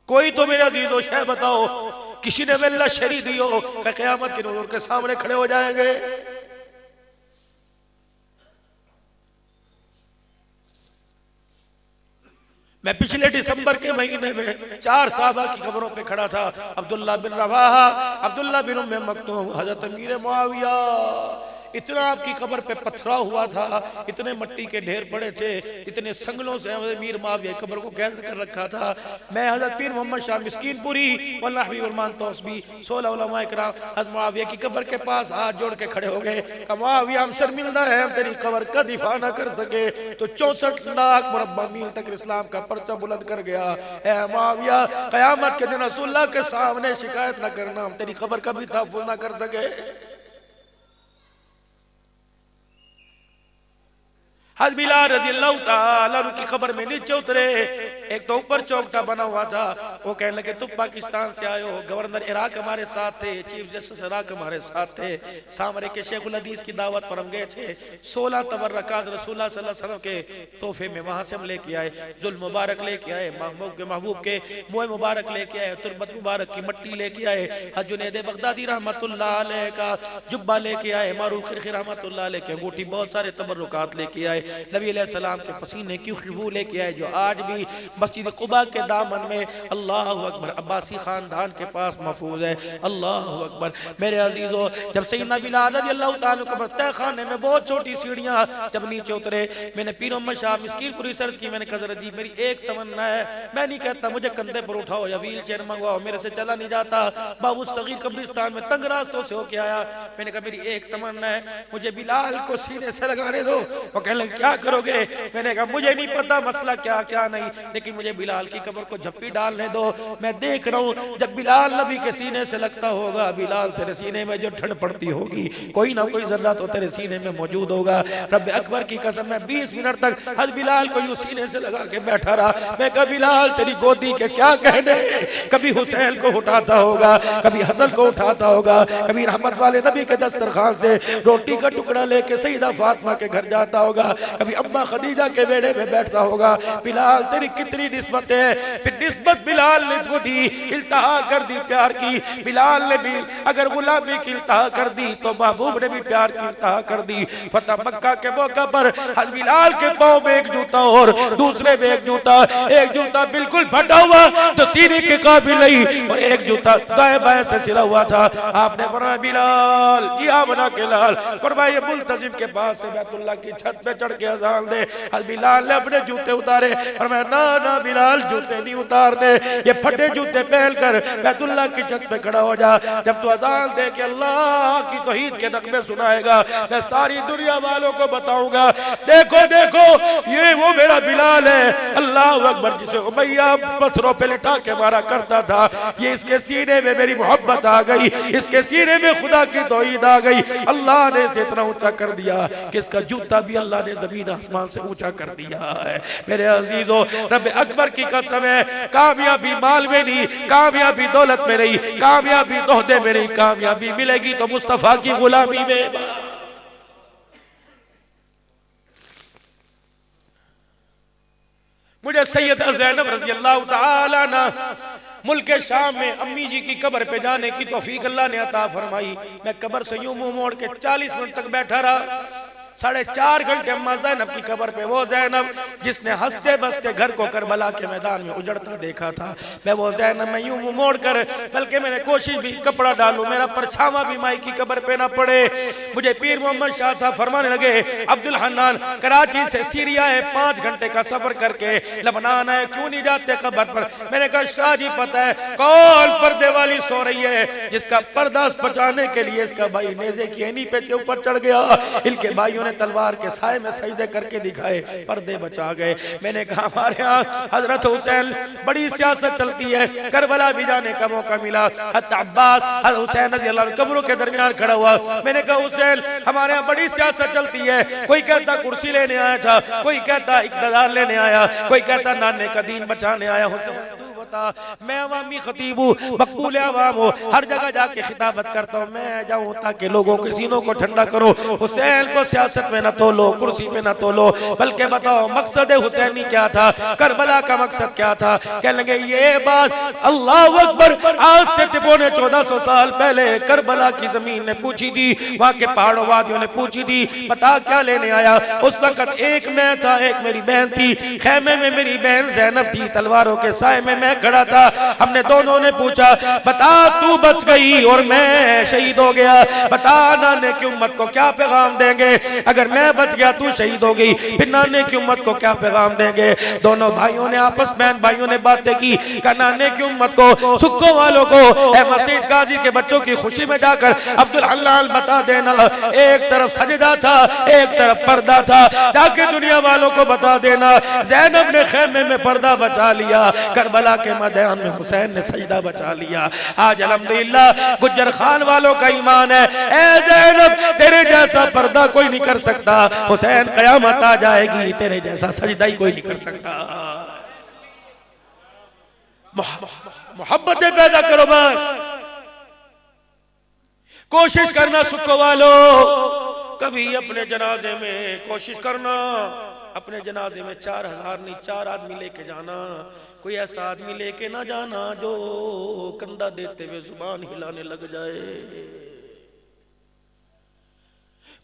कोई तो मेरे अजीजों शय बताओ, किसी ने मिल्ला शरी दी हो कि क़यामत के नूर के सामने खड़े हो जाएंगे। मैं पिछले दिसंबर के महीने में 4 साहबा की कब्रों पे खड़ा था। अब्दुल्लाह बिन रवाहा, अब्दुल्लाह बिन उम्मे मक्तूम, हजरत अमीर मुआविया। इतना आपकी कब्र पे पथराव हुआ था, इतने मट्टी के ढेर पड़े थे, इतने संगलों से अमीर मुआविया कब्र को कैद कर रखा था। मैं हजरत पीर मोहम्मद शाह मिस्कीनपुरी वल्लाह हबीबुल तौसबी 16 उलमा इकराम हजरत मुआविया की कब्र के पास हाथ जोड़ के खड़े हो गए। मुआविया हम शर्मिंदा है, हम तेरी कब्र का दिफा ना कर सके तो 64 लाख मुरब्बा मील तक इस्लाम का पर्चा बुलंद कर गया। ए मुआविया, क़यामत के दिन रसूलुल्लाह के सामने शिकायत न करना, हम तेरी कब्र का भी तहफ़्फ़ुज़ ना कर सके। हज़रत बिलाल रज़ियल्लाहु ताला की खबर में नीचे उतरे। एक तो ऊपर चौकटा बना हुआ था, वो कहने लगे तुम पाकिस्तान से आए हो, गवर्नर इराक हमारे साथ थे, चीफ जस्टिस इराक हमारे साथ थे, सामरे के शेखुल हदीस की दावत पर हम गए थे। 16 तबर्रकात रसूलुल्लाह सल्लल्लाहु अलैहि वसल्लम के तोहफे में वहां से हम लेके आए, जुल्म मुबारक लेके आए, महबूब के मुँह मुबारक लेके आए, तुरबत मुबारक की मट्टी लेके आए, जुनैद बगदादी रहमतुल्लाह अलैह का जुब्बा लेके आए, मारूफ खिरखी रहमतुल्लाह अलैह के अंगूठी, बहुत सारे तबर्रुकात लेके आए, नबी अलैहिस्सलाम के पसीने की खुशबू लेके आए जो आज भी मस्जिद कुबा के दामन में अल्लाह अकबर अब्बासी खानदान के पास महफूज है। अल्लाह अकबर। मेरे अजीजों, जब सैयदना बिलाल रज़ियल्लाहु ताला कब्र तय खाने में बहुत छोटी सीढ़ियां, जब नीचे उतरे, मैंने पीर मोहम्मद शाह मिस्कीनपुरी सर्च की, मैंने कहा जी मेरी एक तमन्ना है, मैं नहीं कहता मुझे कंधे पर उठाओ या व्हील चेयर मंगवाओ, मेरे से चला नहीं जाता, बाबू सगीर कब्रिस्तान में तंग रास्तों से होके आया। मैंने कहा मेरी एक तमन्ना है, मुझे बिलाल को सीने से लगाने दो। वो कहने लगे क्या करोगे? मैंने कहा मुझे नहीं पता मसला क्या क्या नहीं, लेकिन मुझे बिलाल की कब्र को झप्पी डालने दो। मैं देख रहा हूँ जब बिलाल नबी के सीने से लगता होगा, बिलाल तेरे सीने में जो ठंड पड़ती होगी, कोई ना कोई जर्रा तो तेरे सीने में मौजूद होगा। रब अकबर की कसम, मैं 20 मिनट तक हज बिलाल को यूं सीने से लगा के बैठा रहा। मैं कहा बिलाल तेरी गोदी के क्या कहने, कभी हुसैन को उठाता होगा, कभी हसन को उठाता होगा, कभी रहमत वाले नबी के दस्तरखान से रोटी का टुकड़ा लेके सईदा फातिमा के घर जाता होगा, कभी अम्मा खदीजा के बेड़े में बैठता होगा। बिलाल तेरी कितनी निस्बत है। फिर निस्बत बिलाल ने वो दी, इल्तहा कर दी प्यार की। बिलाल ने भी अगर गुलामी की इल्तहा कर दी तो महबूब ने भी प्यार की इल्तहा कर दी। फतह मक्का के मौका पर हज बिलाल के पांव में एक जूता और दूसरे में एक जूता बिल्कुल फटा हुआ तो सीने के काबिल नहीं, और एक जूता दाएं बाएं से सिला हुआ था। आपने फरमाया बिलाल किया बना के लाल, फरमाया ये मुल्तजिम के पास से बैतुल्लाह की छत पे चढ़ के अजान दे। हज बिलाल ने अपने जूते उतारे, फरमाया ना ना बिलाल जूते नहीं उतारने, ये फटे जूते पहनकर बैतुल्लाह की छत पे खड़ा हो जा। जब तू अजान दे के अल्लाह की तौहीद के नगमे सुनाएगा, मैं सारी दुनिया वालों को बताऊंगा देखो देखो ये वो मेरा बिलाल है। अल्लाह अकबर, जिसे उमैया पत्थरों पे लिटा के मारा करता था, ये इसके सीने में मेरी मोहब्बत आ गई, इसके सीने में खुदा की तौहीद आ गई। अल्लाह ने इसे इतना ऊंचा कर दिया कि इसका जूता भी अल्लाह ने जमीन आसमान से ऊंचा कर दिया है। मेरे अजीजों, रब अकबर की कसम है, कामयाबी माल में नहीं, कामयाबी दौलत में नहीं, कामयाबी दोहदे में नहीं, कामयाबी मिलेगी तो मुस्तफा की गुलामी में। मुझे सैयदा ज़ैनब रज़ी अल्लाह ताला अन्हा मुल्क शाम में अम्मी जी की कब्र पे जाने की तौफीक अल्लाह ने अता फरमाई। मैं कब्र से यूं मुंह मोड़ के 40 मिनट तक बैठा रहा। 4.5 घंटे अम्मा ज़ैनब की कब्र पे, वो ज़ैनब जिसने हंसते बसते घर को करबला के मैदान में उजड़ता देखा था, मैं वो ज़ैनब मैं यूं मुंह मोड़ कर, बल्कि मैंने कोशिश भी कपड़ा डालूं मेरा परछावा भी माई की कब्र पे ना पड़े। मुझे पीर मोहम्मद शाह साहब फरमाने लगे, अब्दुल हन्नान कराची से सीरिया है 5 घंटे का सफर करके लबनान है, क्यों नहीं जाते कब्र पर? मैंने कहा शाह जी पता है कौन पर्दे वाली सो रही है, जिसका पर्दा बचाने के लिए इसका भाई नेज़े की एनी पे ऊपर चढ़ गया, इनके भाइयों तलवार के साए में सजदे करके दिखाए, पर्दे बचा गए। मैंने कहा हमारे यहाँ हजरत हुसैन बड़ी सियासत चलती है, करबला भी जाने का मौका मिला, हत्ता अब्बास और हुसैन रज़ी अल्लाह अन्हु कब्रों के दरमियान खड़ा हुआ। मैंने कहा हुसैन हमारे यहाँ बड़ी सियासत चलती है, कोई कहता कुर्सी लेने आया था, कोई कहता इक़्तिदार लेने आया, कोई कहता नाने का दीन बचाने आया। हुसैन मैं अवामी खतीब हूँ, मकबूल अवाम हूँ, हर जगह जाके खिताबत करता हूँ, मैं जाऊँ ताकि लोगों के सीनों को ठंडा करो। हुसैन को सियासत में न तोलो, कुर्सी में न तोलो, बल्कि बताओ मकसद हुसैनी क्या था, करबला का मकसद क्या था। कह लगे ये बात अल्लाह अकबर आज से 1400 साल पहले करबला की जमीन ने पूछी थी, वहाँ के पहाड़ों वादियों ने पूछी थी, बता क्या लेने आया। उस वक्त एक मैं था, एक मेरी बहन थी, खेमे में मेरी बहन ज़ैनब थी, तलवारों के साए में मैं खड़ा था। हमने दोनों ने पूछा बता तू बच गई और मैं शहीद हो गया, बता नाने की उम्मत को क्या पैगाम देंगे, अगर मैं बच गया तू शहीद हो गई, फिर नाने की उम्मत को क्या पैगाम देंगे। दोनों भाइयों ने आपस में भाइयों ने बातें की, नाने की उम्मत को, सुक्कों वालों को, मसीद गाजी के बच्चों की खुशी में जाकर अब्दुल हल्लाल बता देना, एक तरफ सजदा था एक तरफ पर्दा था, ताकि दुनिया वालों को बता देना ज़ैनब ने खेमे में पर्दा बचा लिया, करबला के मैदान में हुसैन ने सजदा बचा लिया। आज अल्हम्दुलिल्लाह गुज्जर खान वालों का ईमान है, ए ज़ैनब तेरे जैसा पर्दा कोई नहीं कर सकता, हुसैन क़यामत आ जाएगी तेरे जैसा सजदा ही कोई नहीं कर सकता। मोहब्बतें पैदा करो, बस कोशिश करना सुक्को वालों, कभी अपने जनाजे में कोशिश करना, अपने जनाजे में 4000 नहीं 4 आदमी लेके जाना, कोई ऐसा आदमी लेके ना जाना जो कंधा देते हुए जुबान हिलाने लग जाए।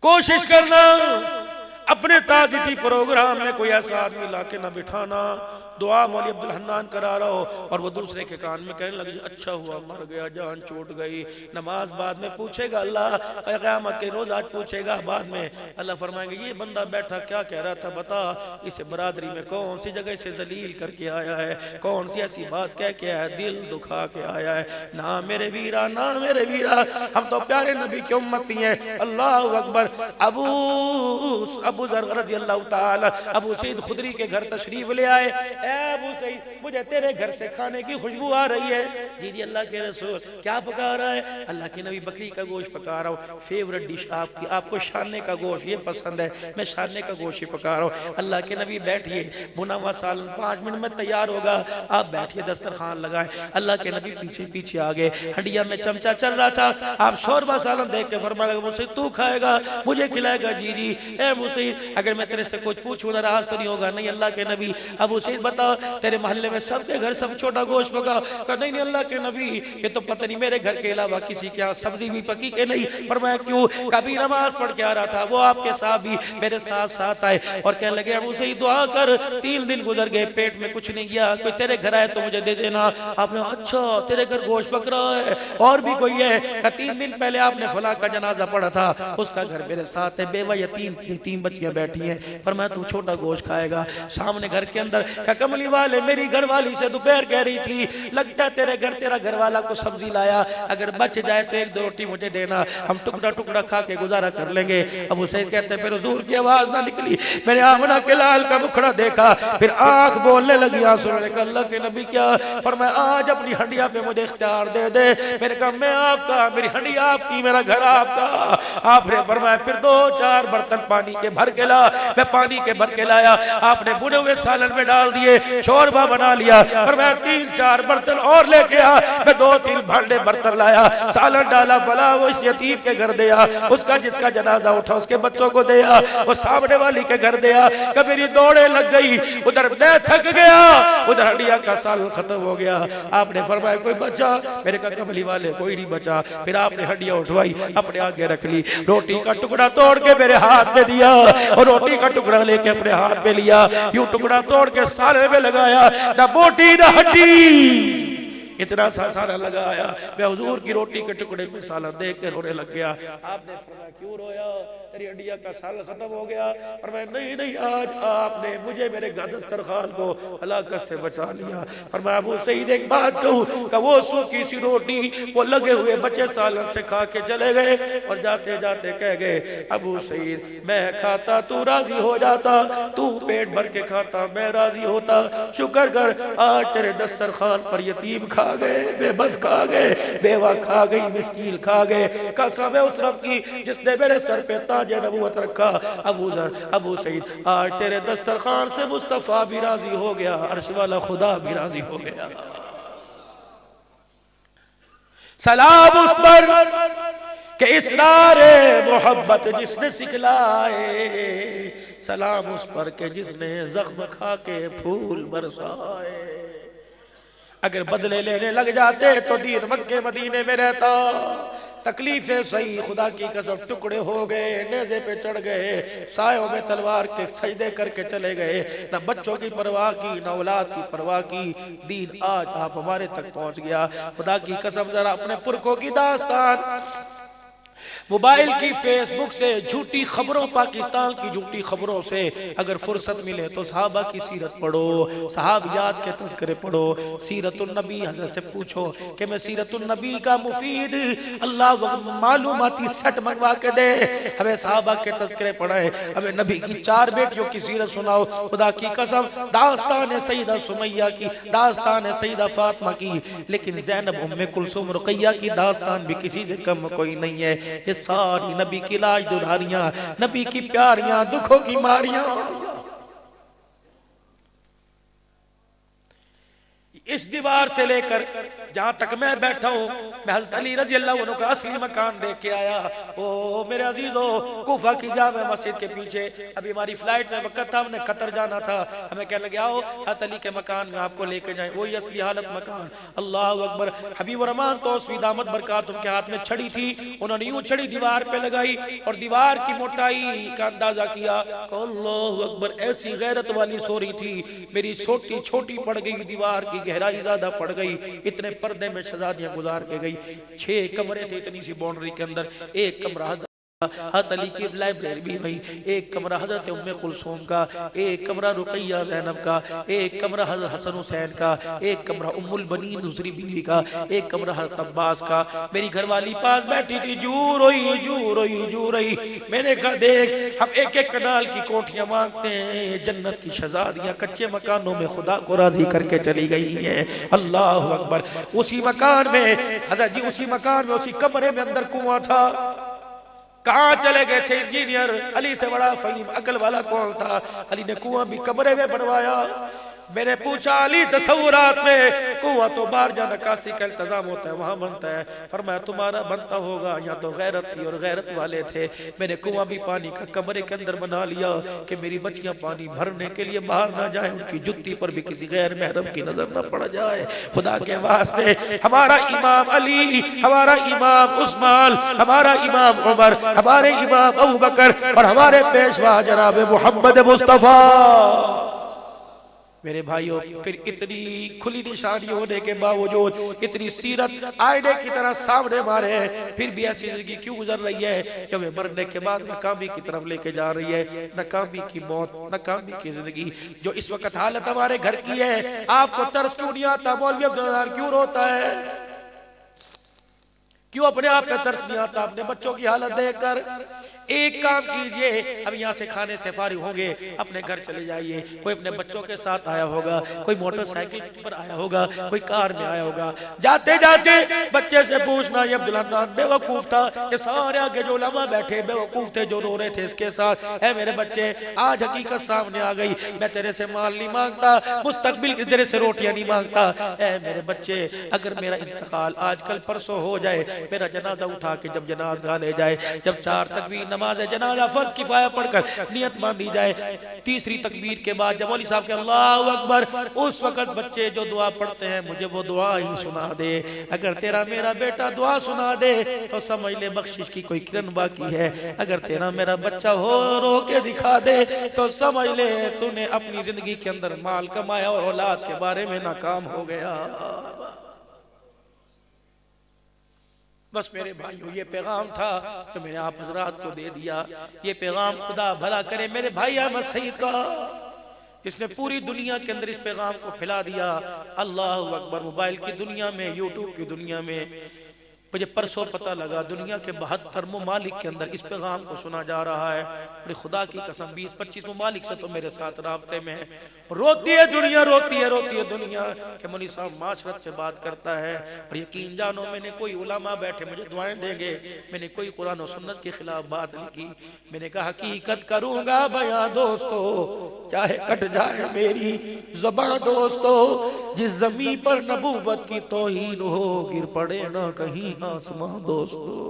कोशिश करना अपने ताज़ीती प्रोग्राम में कोई ऐसा आदमी लाके ना बिठाना, दुआ मौलवी अब्दुल हन्नान करा रहा हो और वो दूसरे के कान में कहने लगे अच्छा हुआ मर गया, जान छूट गई, नमाज बाद में पूछेगा अल्लाह, क़यामत के रोज आज पूछेगा, बाद में अल्लाह फरमाएंगे ये बंदा बैठा क्या कह रहा था, बता इसे बरादरी में कौन सी जगह से जलील करके आया है, कौन सी ऐसी बात कह के आया, दिल दुखा के आया है। ना मेरे वीरा, ना मेरे वीरा, हम तो प्यारे नबी की उम्मती हैं। अल्लाह अकबर। अबू अबू ज़र रज़ी अल्लाह ताला अबू सईद खुदरी के घर तशरीफ ले आए। ए अबू सईद, मुझे तेरे घर से खाने की खुशबू आ रही है। जी जी अल्लाह के रसूल, क्या पका रहा है? अल्लाह के नबी बकरी का गोश्त पका रहा हूँ, फेवरेट डिश आपकी, आपको शाने का गोश्त ये पसंद है, मैं शाने का गोश्त ही पका रहा हूँ। अल्लाह के नबी बैठिए, बुना हुआ सालन 5 मिनट में तैयार होगा, आप बैठिए, दस्तरखान लगाए। अल्लाह के नबी पीछे पीछे आ गए, हंडिया में चमचा चल रहा था, आप शोरबा सालन देख के फरमाया लगा, मुझसे तू खाएगा, मुझे खिलाएगा? जी जी। ए मुझसे अगर मैं तेरे से कुछ पूछूं नाराज तो नहीं होगा? नहीं अल्लाह के नबी। अबू सईद बता, तेरे मोहल्ले में सबके घर सब छोटा गोश्त पका? नहीं नहीं अल्लाह के नबी, ये तो पता नहीं मेरे घर के अलावा किसी के यहाँ सब्जी भी पकी के नहीं। पर मैं क्यों? कभी नमाज पढ़ के आ रहा था, वो आपके साथ भी मेरे साथ साथ आए और कहने लगे अबू सईद दुआ कर, 3 दिन गुजर गए, पेट में कुछ नहीं गया, कोई तेरे घर आए तो मुझे दे देना। आपने अच्छा तेरे घर गोश्त पक रहा है, और भी कोई है? 3 दिन पहले आपने फला का जनाजा पढ़ा था, उसका घर मेरे साथ है, बेवा यतीम 3 बच्चियां बैठी हैं, पर मैं तू छोटा गोश्त खाएगा। सामने घर के अंदर कमली वाले मेरी घर वाली से दोपहर कह रही थी, लगता है तेरे घर तेरा घर वाला को सब्जी लाया, अगर बच जाए तो 1-2 रोटी मुझे देना, हम टुकड़ा टुकड़ा खा के गुजारा कर लेंगे। अब उसे कहते फिर हुजूर की आवाज ना निकली, मैंने आमना के लाल का मुखड़ा देखा, फिर आंख बोलने लगी, आंसू ने कहा अल्लाह के नबी क्या? पर मैं आज अपनी हंडिया पे मुझे इख्तियार दे दे। मैंने कहा मैं आपका, मेरी हंडिया आपकी, मेरा घर आपका। आपने फरमाया फिर 2-4 बर्तन पानी के भर के ला। मैं पानी के भर के लाया, आपने बुने हुए सालन में डाल दिए, शोरबा बना लिया। पर मैं 3-4 बर्तन और लेके आ, मैं 2-3 भांडे बर्तन लाया, सालन डाला, फला वो इस यतीम के घर दिया, उसका जिसका जनाजा उठा उसके बच्चों को दिया, वो सामने वाली के घर दिया। कब मेरी दौड़े लग गई, उधर मैं थक गया, उधर हंडिया का साल खत्म हो गया। आपने फरमाया कोई बचा? मेरे कहा कमली वाले कोई नहीं बचा। फिर आपने हंडिया उठवाई, अपने आगे रख ली, रोटी का टुकड़ा तोड़ के मेरे हाथ में दिया, और रोटी का टुकड़ा लेके अपने हाथ में लिया, यूं टुकड़ा तोड़ के साले में लगाया, ना बोटी ना हड्डी, इतना सा सारा लगाया। मैं हुजूर की रोटी के टुकड़े पे साला देख के रोने लग गया। आपने फरमाया क्यों रोया? तेरी हड्डियां का साल खत्म हो गया। और मैं नहीं नहीं, आज आपने मुझे मेरे दस्तरखान को हलाकत से बचा लिया। और मैं अबू सईद एक बात कहूँ कि वो सूखी सी रोटी वो लगे हुए बच्चे सालन से खा के चले गए, और जाते जाते कह गए अबू सईद मैं खाता तू राजी हो जाता, तू पेट भर के खाता मैं राजी होता। शुक्र कर आज तेरे दस्तरखान पर यतीम खा गए, बेबस खा गए, बेवा खा गई, मिस्कीन खा गए। कसम है उस रब की जिसने मेरे सर पे ताजे नबूवत रखा। अबू ज़र, अबू सईद आज तेरे दस्तरखान से मुस्तफा भी राजी हो गया, अर्श वाला खुदा भी राजी हो गया। सलाम उस पर कि इसरारे मोहब्बत जिसने सिखलाए, सलाम उस पर के जिसने जख्म खा के फूल बरसाए। अगर बदले लेने लग जाते तो दीन मक्के मदीने में रहता। तकलीफें सही खुदा की कसम टुकड़े हो गए, नेज़े पे चढ़ गए, सायों में तलवार के सजदे करके चले गए, न बच्चों की परवाह की न औलाद की परवाह की। दीन आज आप हमारे तक पहुंच गया। खुदा की कसम जरा अपने पुरखों की दास्तान, मोबाइल की फेसबुक से झूठी खबरों, पाकिस्तान की झूठी खबरों से अगर फुर्सत मिले तो सहाबा की सीरत पढ़ो, सहाबियात के तज़किरे पढ़ो, सीरतुन नबी हज़रत से पूछो कि मैं सीरतुन नबी का मुफीद अल्लाह मालूमाती सेट मंगवा के दे, हमें सहाबा के तज़किरे पढ़ाए, हमें नबी की 4 बेटियों की सीरत सुनाओ। खुदा की कसम दास्तान है सईदा सुमैया की, दास्तान है सईदा फातिमा की, लेकिन ज़ैनब उम्मे कुलसूम रुक़ैया की दास्तान भी किसी से कम कोई नहीं है। ये सारी नबी की लाज दुधारियां, नबी की प्यारियां, दुखों की मारियां। इस दीवार से लेकर जहां तक मैं बैठा हूं, मैं हज़रत अली रज़ी अल्लाह अन्हु का असली मकान देख के आया। ओ मेरे अजीजों, कूफा की जामे मस्जिद के पीछे अभी हमारी फ्लाइट में वक्त था, हमने कतर जाना था, हमें क्या लगे आओ हज़रत अली के मकान में आपको लेके जाए, वही असली हालत मकान। अल्लाह अकबर। हबीब रहमान तो दामत बरकातुहू के हाथ में छड़ी थी, उन्होंने यूं छड़ी दीवार पे लगाई और दीवार की मोटाई का अंदाजा किया। अल्लाह अकबर, ऐसी गैरत वाली सोरी थी, मेरी सोटी छोटी पड़ गई, दीवार की गहराई ज्यादा पड़ गई, इतने पर्दे में शहजादियां गुजार के गई। 6 कमरे थे इतनी सी बाउंड्री के अंदर, एक कमरा हज़रत अली की लाइब्रेरी भी भाई, एक कमरा हज़रत उम्मे कुलसूम का, एक कमरा रुक़ैया ज़ैनब का, एक कमरा हज़रत हसन हुसैन का, एक कमरा उम्मुल बनीन दूसरी बीवी का, एक कमरा हज़रत अब्बास का। मेरी घरवाली पास बैठी थी, जू रोई। मैंने कहा देख, हम एक एक कनाल की कोठियां मांगते हैं, जन्नत की शहजादियां कच्चे मकानों में खुदा को राजी करके चली गई हैं। अल्लाह अकबर। उसी मकान में हज़रत जी, उसी मकान में, उसी कमरे में अंदर कुआं था। कहाँ चले गए थे इंजीनियर? अली से बड़ा फहीम अकल वाला कौन था? अली ने कुआं भी कमरे में बनवाया। मैंने पूछा अली, तसव्वुरात में कुआं तो बाहर जा नकासी का इंतजाम होता है, वहां बनता है। फरमाया तुम्हारा बनता होगा, यहाँ तो गैरत थी और गैरत वाले थे। मैंने कुआं भी पानी का कमरे के अंदर बना लिया कि मेरी बच्चियां पानी भरने के लिए बाहर ना जाए, उनकी जुत्ती पर भी किसी गैर महरम की नजर ना पड़ जाए। खुदा के वास्ते हमारा इमाम अली, हमारा इमाम उस्मान, हमारा इमाम उमर, हमारे इमाम अबू बकर और हमारे पेशवा जनाब मोहम्मद मुस्तफा। मेरे भाइयों, फिर इतनी खुली निशानी होने के बावजूद, इतनी सीरत आईने की तरह सामने मारे हैं, फिर भी ऐसी जिंदगी क्यों गुजर रही है कि हमें मरने के बाद नाकामी की तरफ लेके जा रही है? नाकामी की मौत, नाकामी की जिंदगी। जो इस वक्त हालत हमारे घर की है, आपको तरस क्यों नहीं आता? मौलवी अब्दुल क्यों रोता है? क्यों अपने आप पे तरस नहीं आता अपने बच्चों की हालत देखकर? एक काम कीजिए, अब यहाँ से खाने से फारिग होंगे, अपने घर चले जाइए। कोई अपने बच्चों के साथ आया होगा, कोई मोटरसाइकिल पर आया होगा, कोई कार में आया होगा। जाते जाते बच्चे से पूछना, ये अब्दुल हन्नान बेवकूफ था, ये सारे आगे जो उलमा बैठे बेवकूफ थे जो रो रहे थे इसके साथ। है मेरे बच्चे, आज हकीकत सामने आ गई। मैं तेरे से माल नहीं मांगता, मुस्तकबिल की तेरे से रोटियां नहीं मांगता। है मेरे बच्चे, अगर मेरा इंतकाल आजकल परसों हो जाए, मेरा जनाजा उठा के जब जनाजा ले जाए, जब 4 तकबीर नमाज जनाजा फर्ज किफाया पढ़कर नियत बांधी जाए, तीसरी तकबीर के बाद जब मौलवी साहब के अल्लाहु अकबर, उस वक्त बच्चे जो दुआ पढ़ते हैं, मुझे वो दुआ ही सुना दे। अगर तेरा मेरा बेटा दुआ सुना दे तो समझ ले बख्शिश की कोई किरण बाकी है। अगर तेरा मेरा बच्चा हो रो के दिखा दे तो समझ ले तूने अपनी जिंदगी के अंदर माल कमाया और औलाद के बारे में नाकाम हो गया। बस मेरे भाइयों, ये पैगाम था तो मैंने आप हजरात को दे दिया। ये पैगाम खुदा भला करे मेरे भाई अहमद सईद का, इसने पूरी दुनिया के अंदर इस पैगाम को फैला दिया। अल्लाह अकबर। मोबाइल की दुनिया में, यूट्यूब की दुनिया में, मुझे परसों पता लगा दुनिया के 72 ममालिक के अंदर इस पैगाम को सुना जा रहा है। अरे खुदा की कसम, 20-25 ममालिक से तो मेरे साथ राब्ते में है। रोती है दुनिया, रोती है दुनिया कि मौलवी साहब माशरत से बात करता है। और यकीन जानो, मैंने कोई उलमा बैठे मुझे दुआएं देंगे, मैंने कोई कुरान और सुन्नत के खिलाफ बात नहीं की। मैंने कहा हकीकत करूंगा बयां दोस्तों, चाहे कट जाए मेरी ज़बान दोस्तों। जिस जमीन पर नबूवत की तौहीन हो, गिर पड़े ना कहीं आसमां दोस्तों।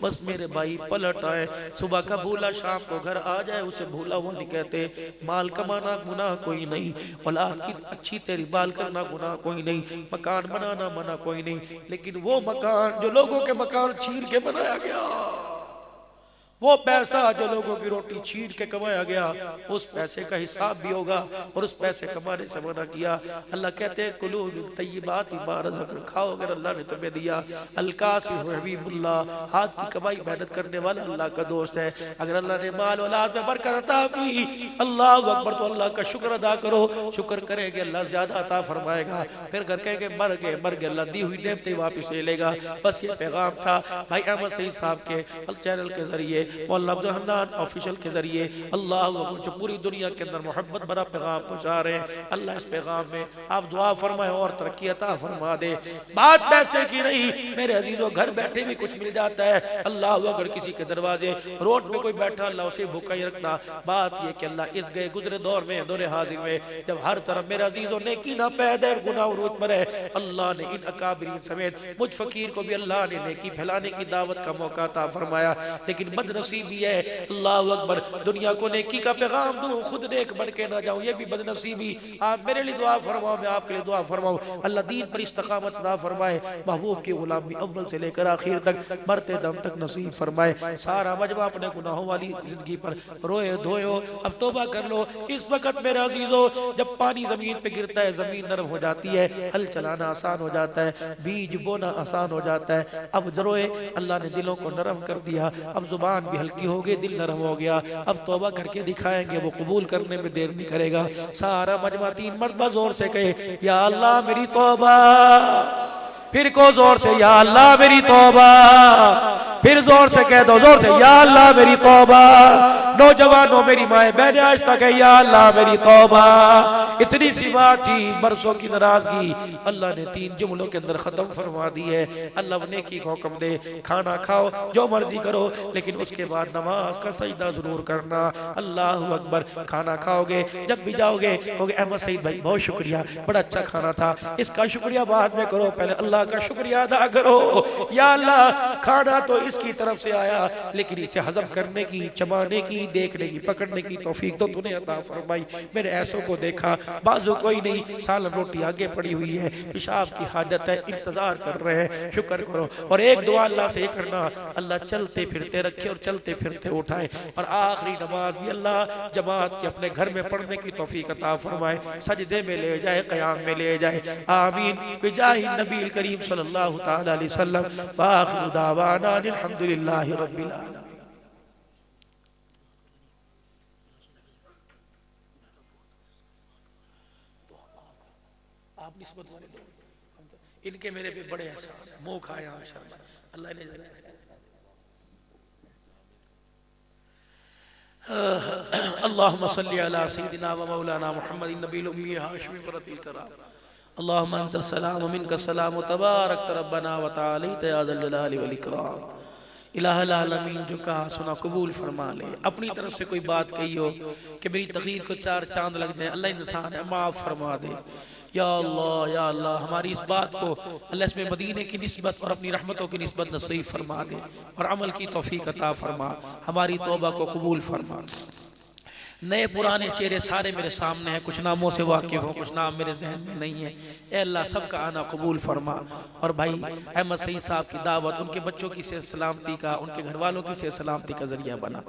बस मेरे भाई पलट आए, सुबह का भूला शाम को घर आ जाए, उसे भूला हुआ नहीं कहते। माल कमाना गुनाह कोई नहीं, औलाद की अच्छी तेरी बाल करना गुनाह कोई नहीं, मकान बनाना मना कोई नहीं, लेकिन वो मकान जो लोगों के मकान छीन के बनाया गया, वो पैसा जो लोगों की रोटी छीन के कमाया गया, उस पैसे का हिसाब भी होगा और उस पैसे कमाने से मना किया। अल्लाह कहते हैं कुलू मिन तय्यिबाति मा रज़क़नाकुम, खाओ अगर अल्लाह ने तुम्हें दिया। अल-कासिबु हबीबुल्लाह, हाथ की कमाई मेहनत करने वाला अल्लाह का दोस्त है। अगर अल्लाह ने माल औलाद में बरकत अता की, अल्लाहु अकबर, तो अल्लाह का शुक्र अदा करो। शुक्र करेंगे अल्लाह ज्यादा अता फरमाएगा। फिर घर कहेंगे मर गए, अल्लाह दी हुई नेमतें वापस ले लेगा। बस ये पैगाम था भाई अहमद सईद साहब के चैनल के जरिए, मौलाना अब्दुल हन्नान ऑफिशियल के जरिए, अल्लाह जो पूरी दुनिया के अंदर मोहब्बत भरा पैगाम पहुंचा रहे हैं। अल्लाह इस पैगाम में आप दुआ फरमाए और तरक्की अता फरमा दे। बात पैसे की नहीं मेरे अजीजों, घर बैठे भी कुछ मिल जाता है। अल्लाह अगर किसी के दरवाजे रोड पे कोई बैठा, अल्लाह उसे भूखा ही रखना। बात ये कि अल्लाह इस गए गुजरे दौर में, दौरे हाजिर में, जब हर तरफ मेरे अजीजों नेकी ना पैदा गुनाह उरूज पर है, अल्लाह ने इन अकाबरीन समेत मुझ फकीर को भी अल्लाह ने नेकी फैलाने की दावत का मौका अता फरमाया। लेकिन बदनसीबी है, अल्लाह अकबर, दुनिया को नेकी का पैगाम दूं, खुद नेक बन के ना जाऊं, ये भी बदनसीबी। आप मेरे लिए दुआ फरमाओ, मैं आपके लिए दुआ फरमाऊं। अल्लाह दीन पर इस्तकामत अता फरमाए, महबूब की गुलामी अव्वल से लेकर आखिर तक मरते दम तक नसीब फरमाए। सारा मजमा अपने गुनाहों वाली जिंदगी पर रोए धोए हो, अब तौबा कर लो। इस वक्त मेरे अजीजों, जब पानी जमीन पे गिरता है, जमीन नरम हो जाती है, हल चलाना आसान हो जाता है, बीज बोना आसान हो जाता है। अब जरोए अल्लाह ने दिलों को नरम कर दिया, अब जुबान भी हल्की हो गई, दिल नरम हो गया। अब तौबा करके दिखाएंगे, वो कबूल करने में देर नहीं करेगा। सारा मजमा 3 मरतबा जोर से कहे या अल्लाह मेरी तौबा, फिर को जोर से या अल्लाह मेरी तौबा, फिर जोर से कह दो, जोर से या अल्लाह मेरी तौबा। नौजवानों मेरी माए बहने आज तक है या अल्लाह मेरी तौबा। इतनी सी बात थी, बरसों की नाराजगी अल्लाह ने 3 जुमलों के अंदर खत्म फरमा दी है। अल्लाह नेकी का हुक्म दे, खाना खाओ जो मर्जी करो, लेकिन उसके बाद नमाज का सजदा जरूर करना। अल्लाह अकबर। खाना खाओगे जब भी जाओगे कहोगे अहमद सईद भाई बहुत शुक्रिया, बड़ा अच्छा खाना था, इसका शुक्रिया बाद में करो, पहले अल्लाह का शुक्रिया अदा करो। या अल्लाह खाना तो इसकी तरफ से आया, लेकिन इसे हजम करने की, चबाने की, देखने की, पकड़ने की तौफीक तो तूने अता फरमाई। मेरे ऐसों को देखा, बाजू कोई नहीं, सालन रोटी आगे पड़ी हुई है, पेशाब की हाजत है, इंतजार कर रहे हैं, शुक्र करो। और एक दुआ अल्लाह से करना, अल्लाह चलते फिरते रखे और चलते फिरते उठाए। और आखिरी नमाज भी अल्लाह जमात के अपने घर में पढ़ने की तौफीक अता फरमाए, सजदे में ले जाए, क़याम में ले जाए। आमीन बिजाहि नबी करीम सल्लल्लाहु तआला अलैहि वसल्लम। व आखिरु दावाना अल्हम्दुलिल्लाहि रब्बिल आलमीन। आप निस्बत वाले दो, इनके मेरे पे बड़े एहसास, मुंह खाया अल्लाह ने। अल्लाहुम्मा सल्ली अला सय्यिदिना व मौलाना मुहम्मदिन नबील उम्मी हाशिमी बरतिल कराम। अल्लाहुम्मा अंतस सलाम व मिनकस सलाम तबारक रब्बना व तआला या ज़ल जलाली वल इकराम। इलाहुल आलमीन जो कहा सुना कबूल फरमा ले। अपनी तरफ से कोई बात कही हो कि मेरी तकरीर को 4 चांद लग जाए, अल्लाह इंसान है, माफ़ फरमा दे। या अल्लाह हमारी इस बात को अल्लाह इसमें मदीने की निस्बत और अपनी रहमतों की निस्बत नसीब फरमा दे और अमल की तौफीक अता फरमा। हमारी तौबा को कबूल फरमा। नए पुराने चेहरे सारे मेरे सामने हैं, कुछ नामों से वाकिफ हो, कुछ नाम मेरे जहन में नहीं है। ए अल्लाह सबका आना कबूल फरमा। और भाई अहमद सईद साहब की दावत, उनके बच्चों की सेहत सलामती का, उनके घर वालों की सेहत सलामती का जरिया बना।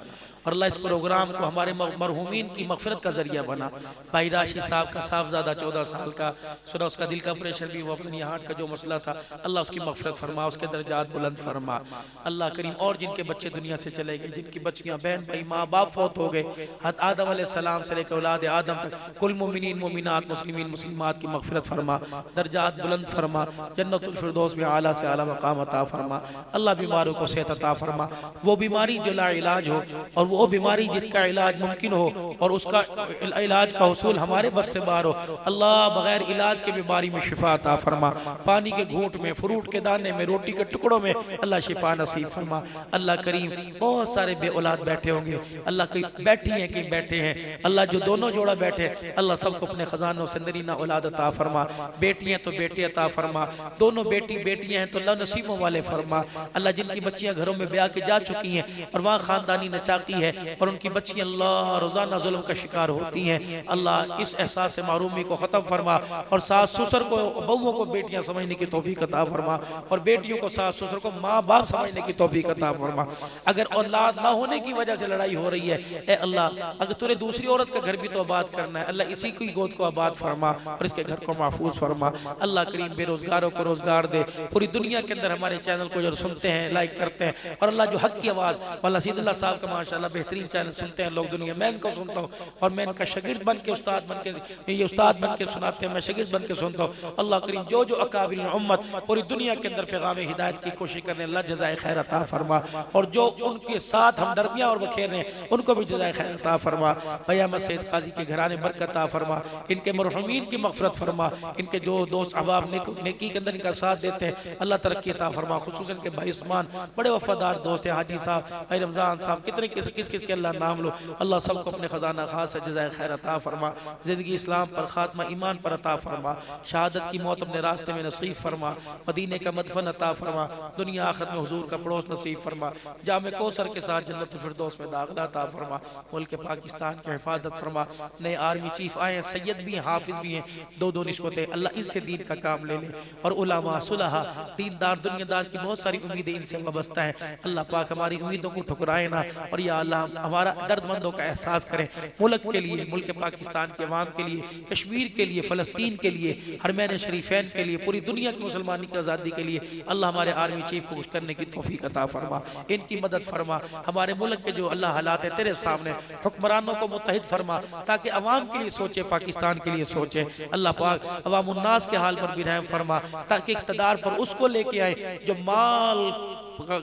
और अल्लाह इस प्रोग्राम को हमारे मरहूमीन की मगफिरत का जरिया बना। भाई राशिद साहब का साहबजादा 14 साल का, सुना उसका दिल का ऑपरेशन भी हुआ, अपनी हार्ट का जो मसला था, अल्लाह उसकी मगफिरत फरमा, उसके दर्जात बुलंद फरमा। अल्लाह करीम और जिनके बच्चे दुनिया से चले गए, जिनकी बच्चियां, बहन भाई, माँ बाप फौत हो गए, आदम अलैहिस्सलाम से लेकर औलाद आदम तक कुल मोमिनीन मोमिनात मुस्लिमीन मुस्लिमात की मगफिरत फरमा, दर्जात बुलंद फरमा, जन्नतुल फिरदौस में आला से आला मकाम अता फरमा। अल्लाह बीमारों को सेहत अता फरमा। वो बीमारी जो ला इलाज हो और वो बीमारी जिसका इलाज मुमकिन हो और उसका इलाज का हुसूल हमारे बस से बाहर हो, अल्लाह बगैर इलाज के बीमारी में शिफा अता फरमा। पानी के घूंट में, फ्रूट के दाने में, रोटी के टुकड़ों में अल्लाह शिफा नसीब फरमा। अल्लाह करीम बहुत सारे बे औलाद बैठे होंगे, अल्लाह कई बैठी हैं, कई बैठे हैं, अल्लाह जो दोनों जोड़ा बैठे, अल्लाह सबको अपने खजानों से नरीना औलाद अता फरमा। बेटियां तो बेटे अता फरमा, दोनों बेटी बेटियां हैं तो अल्लाह नसीबों वाले फरमा। अल्लाह जिनकी बच्चियां घरों में ब्याह के जा चुकी हैं और वहाँ खानदानी नचाती है और उनकी बच्चियां अल्लाह रोजाना जुल्म का शिकार होती हैं, अल्लाह इस एहसास से मारूमी को खत्म फरमा। और सास ससुर को, बहुओं को बेटियां समझने की तौफीक अता फरमा और बेटियों को सास ससुर को माँ बाप समझने की तौफीक अता फरमा। अगर औलाद ना होने की वजह से लड़ाई हो रही है, ए अल्लाह अगर तूने दूसरी औरत का घर भी तो आबाद करना है, अल्लाह इसी की गोद को आबाद फरमा और इसके घर को महफूज फरमा। अल्लाह करीम बेरोजगारों को रोजगार दे। पूरी दुनिया के अंदर हमारे चैनल को जो सुनते हैं, लाइक करते हैं, और अल्लाह जो हक की आवाज़, मौलाना सीदुल्लाह साहब का माशाल्लाह बेहतरीन चैनल सुनते हैं लोग दुनिया, मैं इनको सुनता हूँ और मैं इनका शागिर्द बन के, उस्ताद बन के, ये उस्ताद बन के सुनाते हैं, मैं शागिर्द बन के सुनता हूँ। अल्लाह करीम जो जो अकाबिल उम्मत पूरी दुनिया के अंदर पैगाम हिदायत की कोशिश करने, अल्लाह जज़ाए खैर अता फरमा। और जो उनके साथ हमदर्दियाँ और बखेर रहे हैं उनको भी जज़ाए खैर अता फरमा। भैया सैयद काजी के घराने बरकत अता फरमा, इनके मरहूमीन की मग़फ़िरत फरमा, इनके जो दोस्त अहबाब नेकी के अंदर इनका साथ देते हैं अल्लाह तरक्की अता फरमा। खुसूसन के भाई उस्मान बड़े वफादार दोस्त हैं, हाजी साहब, भाई रमज़ान साहब, कितने किस किस के अल्लाह नाम लो, अल्लाह सबको अपने खजाना खास जज़ाए खैर अता फरमा। ज़िंदगी इस्लाम पर, खात्मा ईमान पर अता फरमा, शहादत की मौत अपने रास्ते में नसीब फरमा, मदीने का मदफन अता फरमा, दुनिया आखिरत में हुजूर का पड़ोस नसीब फरमा, जामे कौसर के साथ जन्नत फिरदौस में दाखिला अता फरमा। मुल्क पाकिस्तान पाकिस्तान की हिफाजत फरमा। नए आर्मी चीफ आए हैं, सैयद भी हैं, हाफिज भी हैं, दो दो निस्बतें, अल्लाह इनसे दीन का काम ले ले। और उलमा सुलहा दीनदार दुनियादार की बहुत सारी उम्मीदें इनसे वाबस्ता हैं, अल्लाह पाक हमारी उम्मीदों को ठुकराए ना। और या अल्लाह हमारा दर्दमंदों का एहसास करें, मुल्क के लिए, मुल्क पाकिस्तान के अवाम के लिए, कश्मीर के लिए, फ़लस्तीन के लिए, हरमैन शरीफैन के लिए, पूरी दुनिया की मुसलमानी की आज़ादी के लिए अल्लाह हमारे आर्मी चीफ को कुछ करने की तौफीक अता फरमा, इनकी मदद फरमा। हमारे मुल्क के जो अल्लाह हालात है तेरे सामने, हुक्मरानों को मुत्तहिद फरमा ताकि अवाम के लिए सोचे, पाकिस्तान के लिए सोचे। अल्लाह पाक अवामुन्नास के हाल पर भी रहम फरमा ताकि इक़्तिदार पर उसको लेके आए जो माल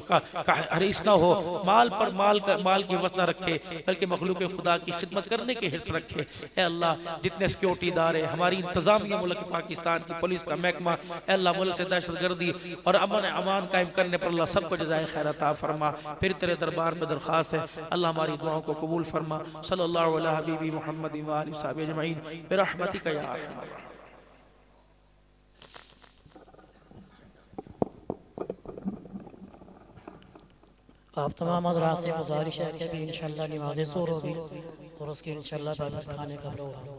का हरीस ना हो, माल पर माल की वज़न न रखे, बल्कि मखलूक खुदा की खिदमत करने के हिस्स रखे। ए अल्लाह जितने सिक्योरिटी इदारे, हमारी इंतजामिया, मुल्क पाकिस्तान की पुलिस का महकमा, ए अल्लाह मुल्क से दहशतगर्दी और अमन अमान कायम करने पर अल्लाह सबको जज़ाए खैर अता फरमा। फिर तेरे दरबार में दरख्वास्त है अल्लाह हमारी दुआओं को कबूल फरमा। सल्लल्लाहु अलैहि हबीबी मुहम्मद व आलिहि वसहबिहि अजमईन बिरहमतिका या अरहमर राहिमीन। आप तमाम हज़रात से गुज़ारिश है कि अभी इंशाअल्लाह नमाज़ ज़ोहर होगी और उसके इंशाअल्लाह बाद खाने का प्रोग्राम।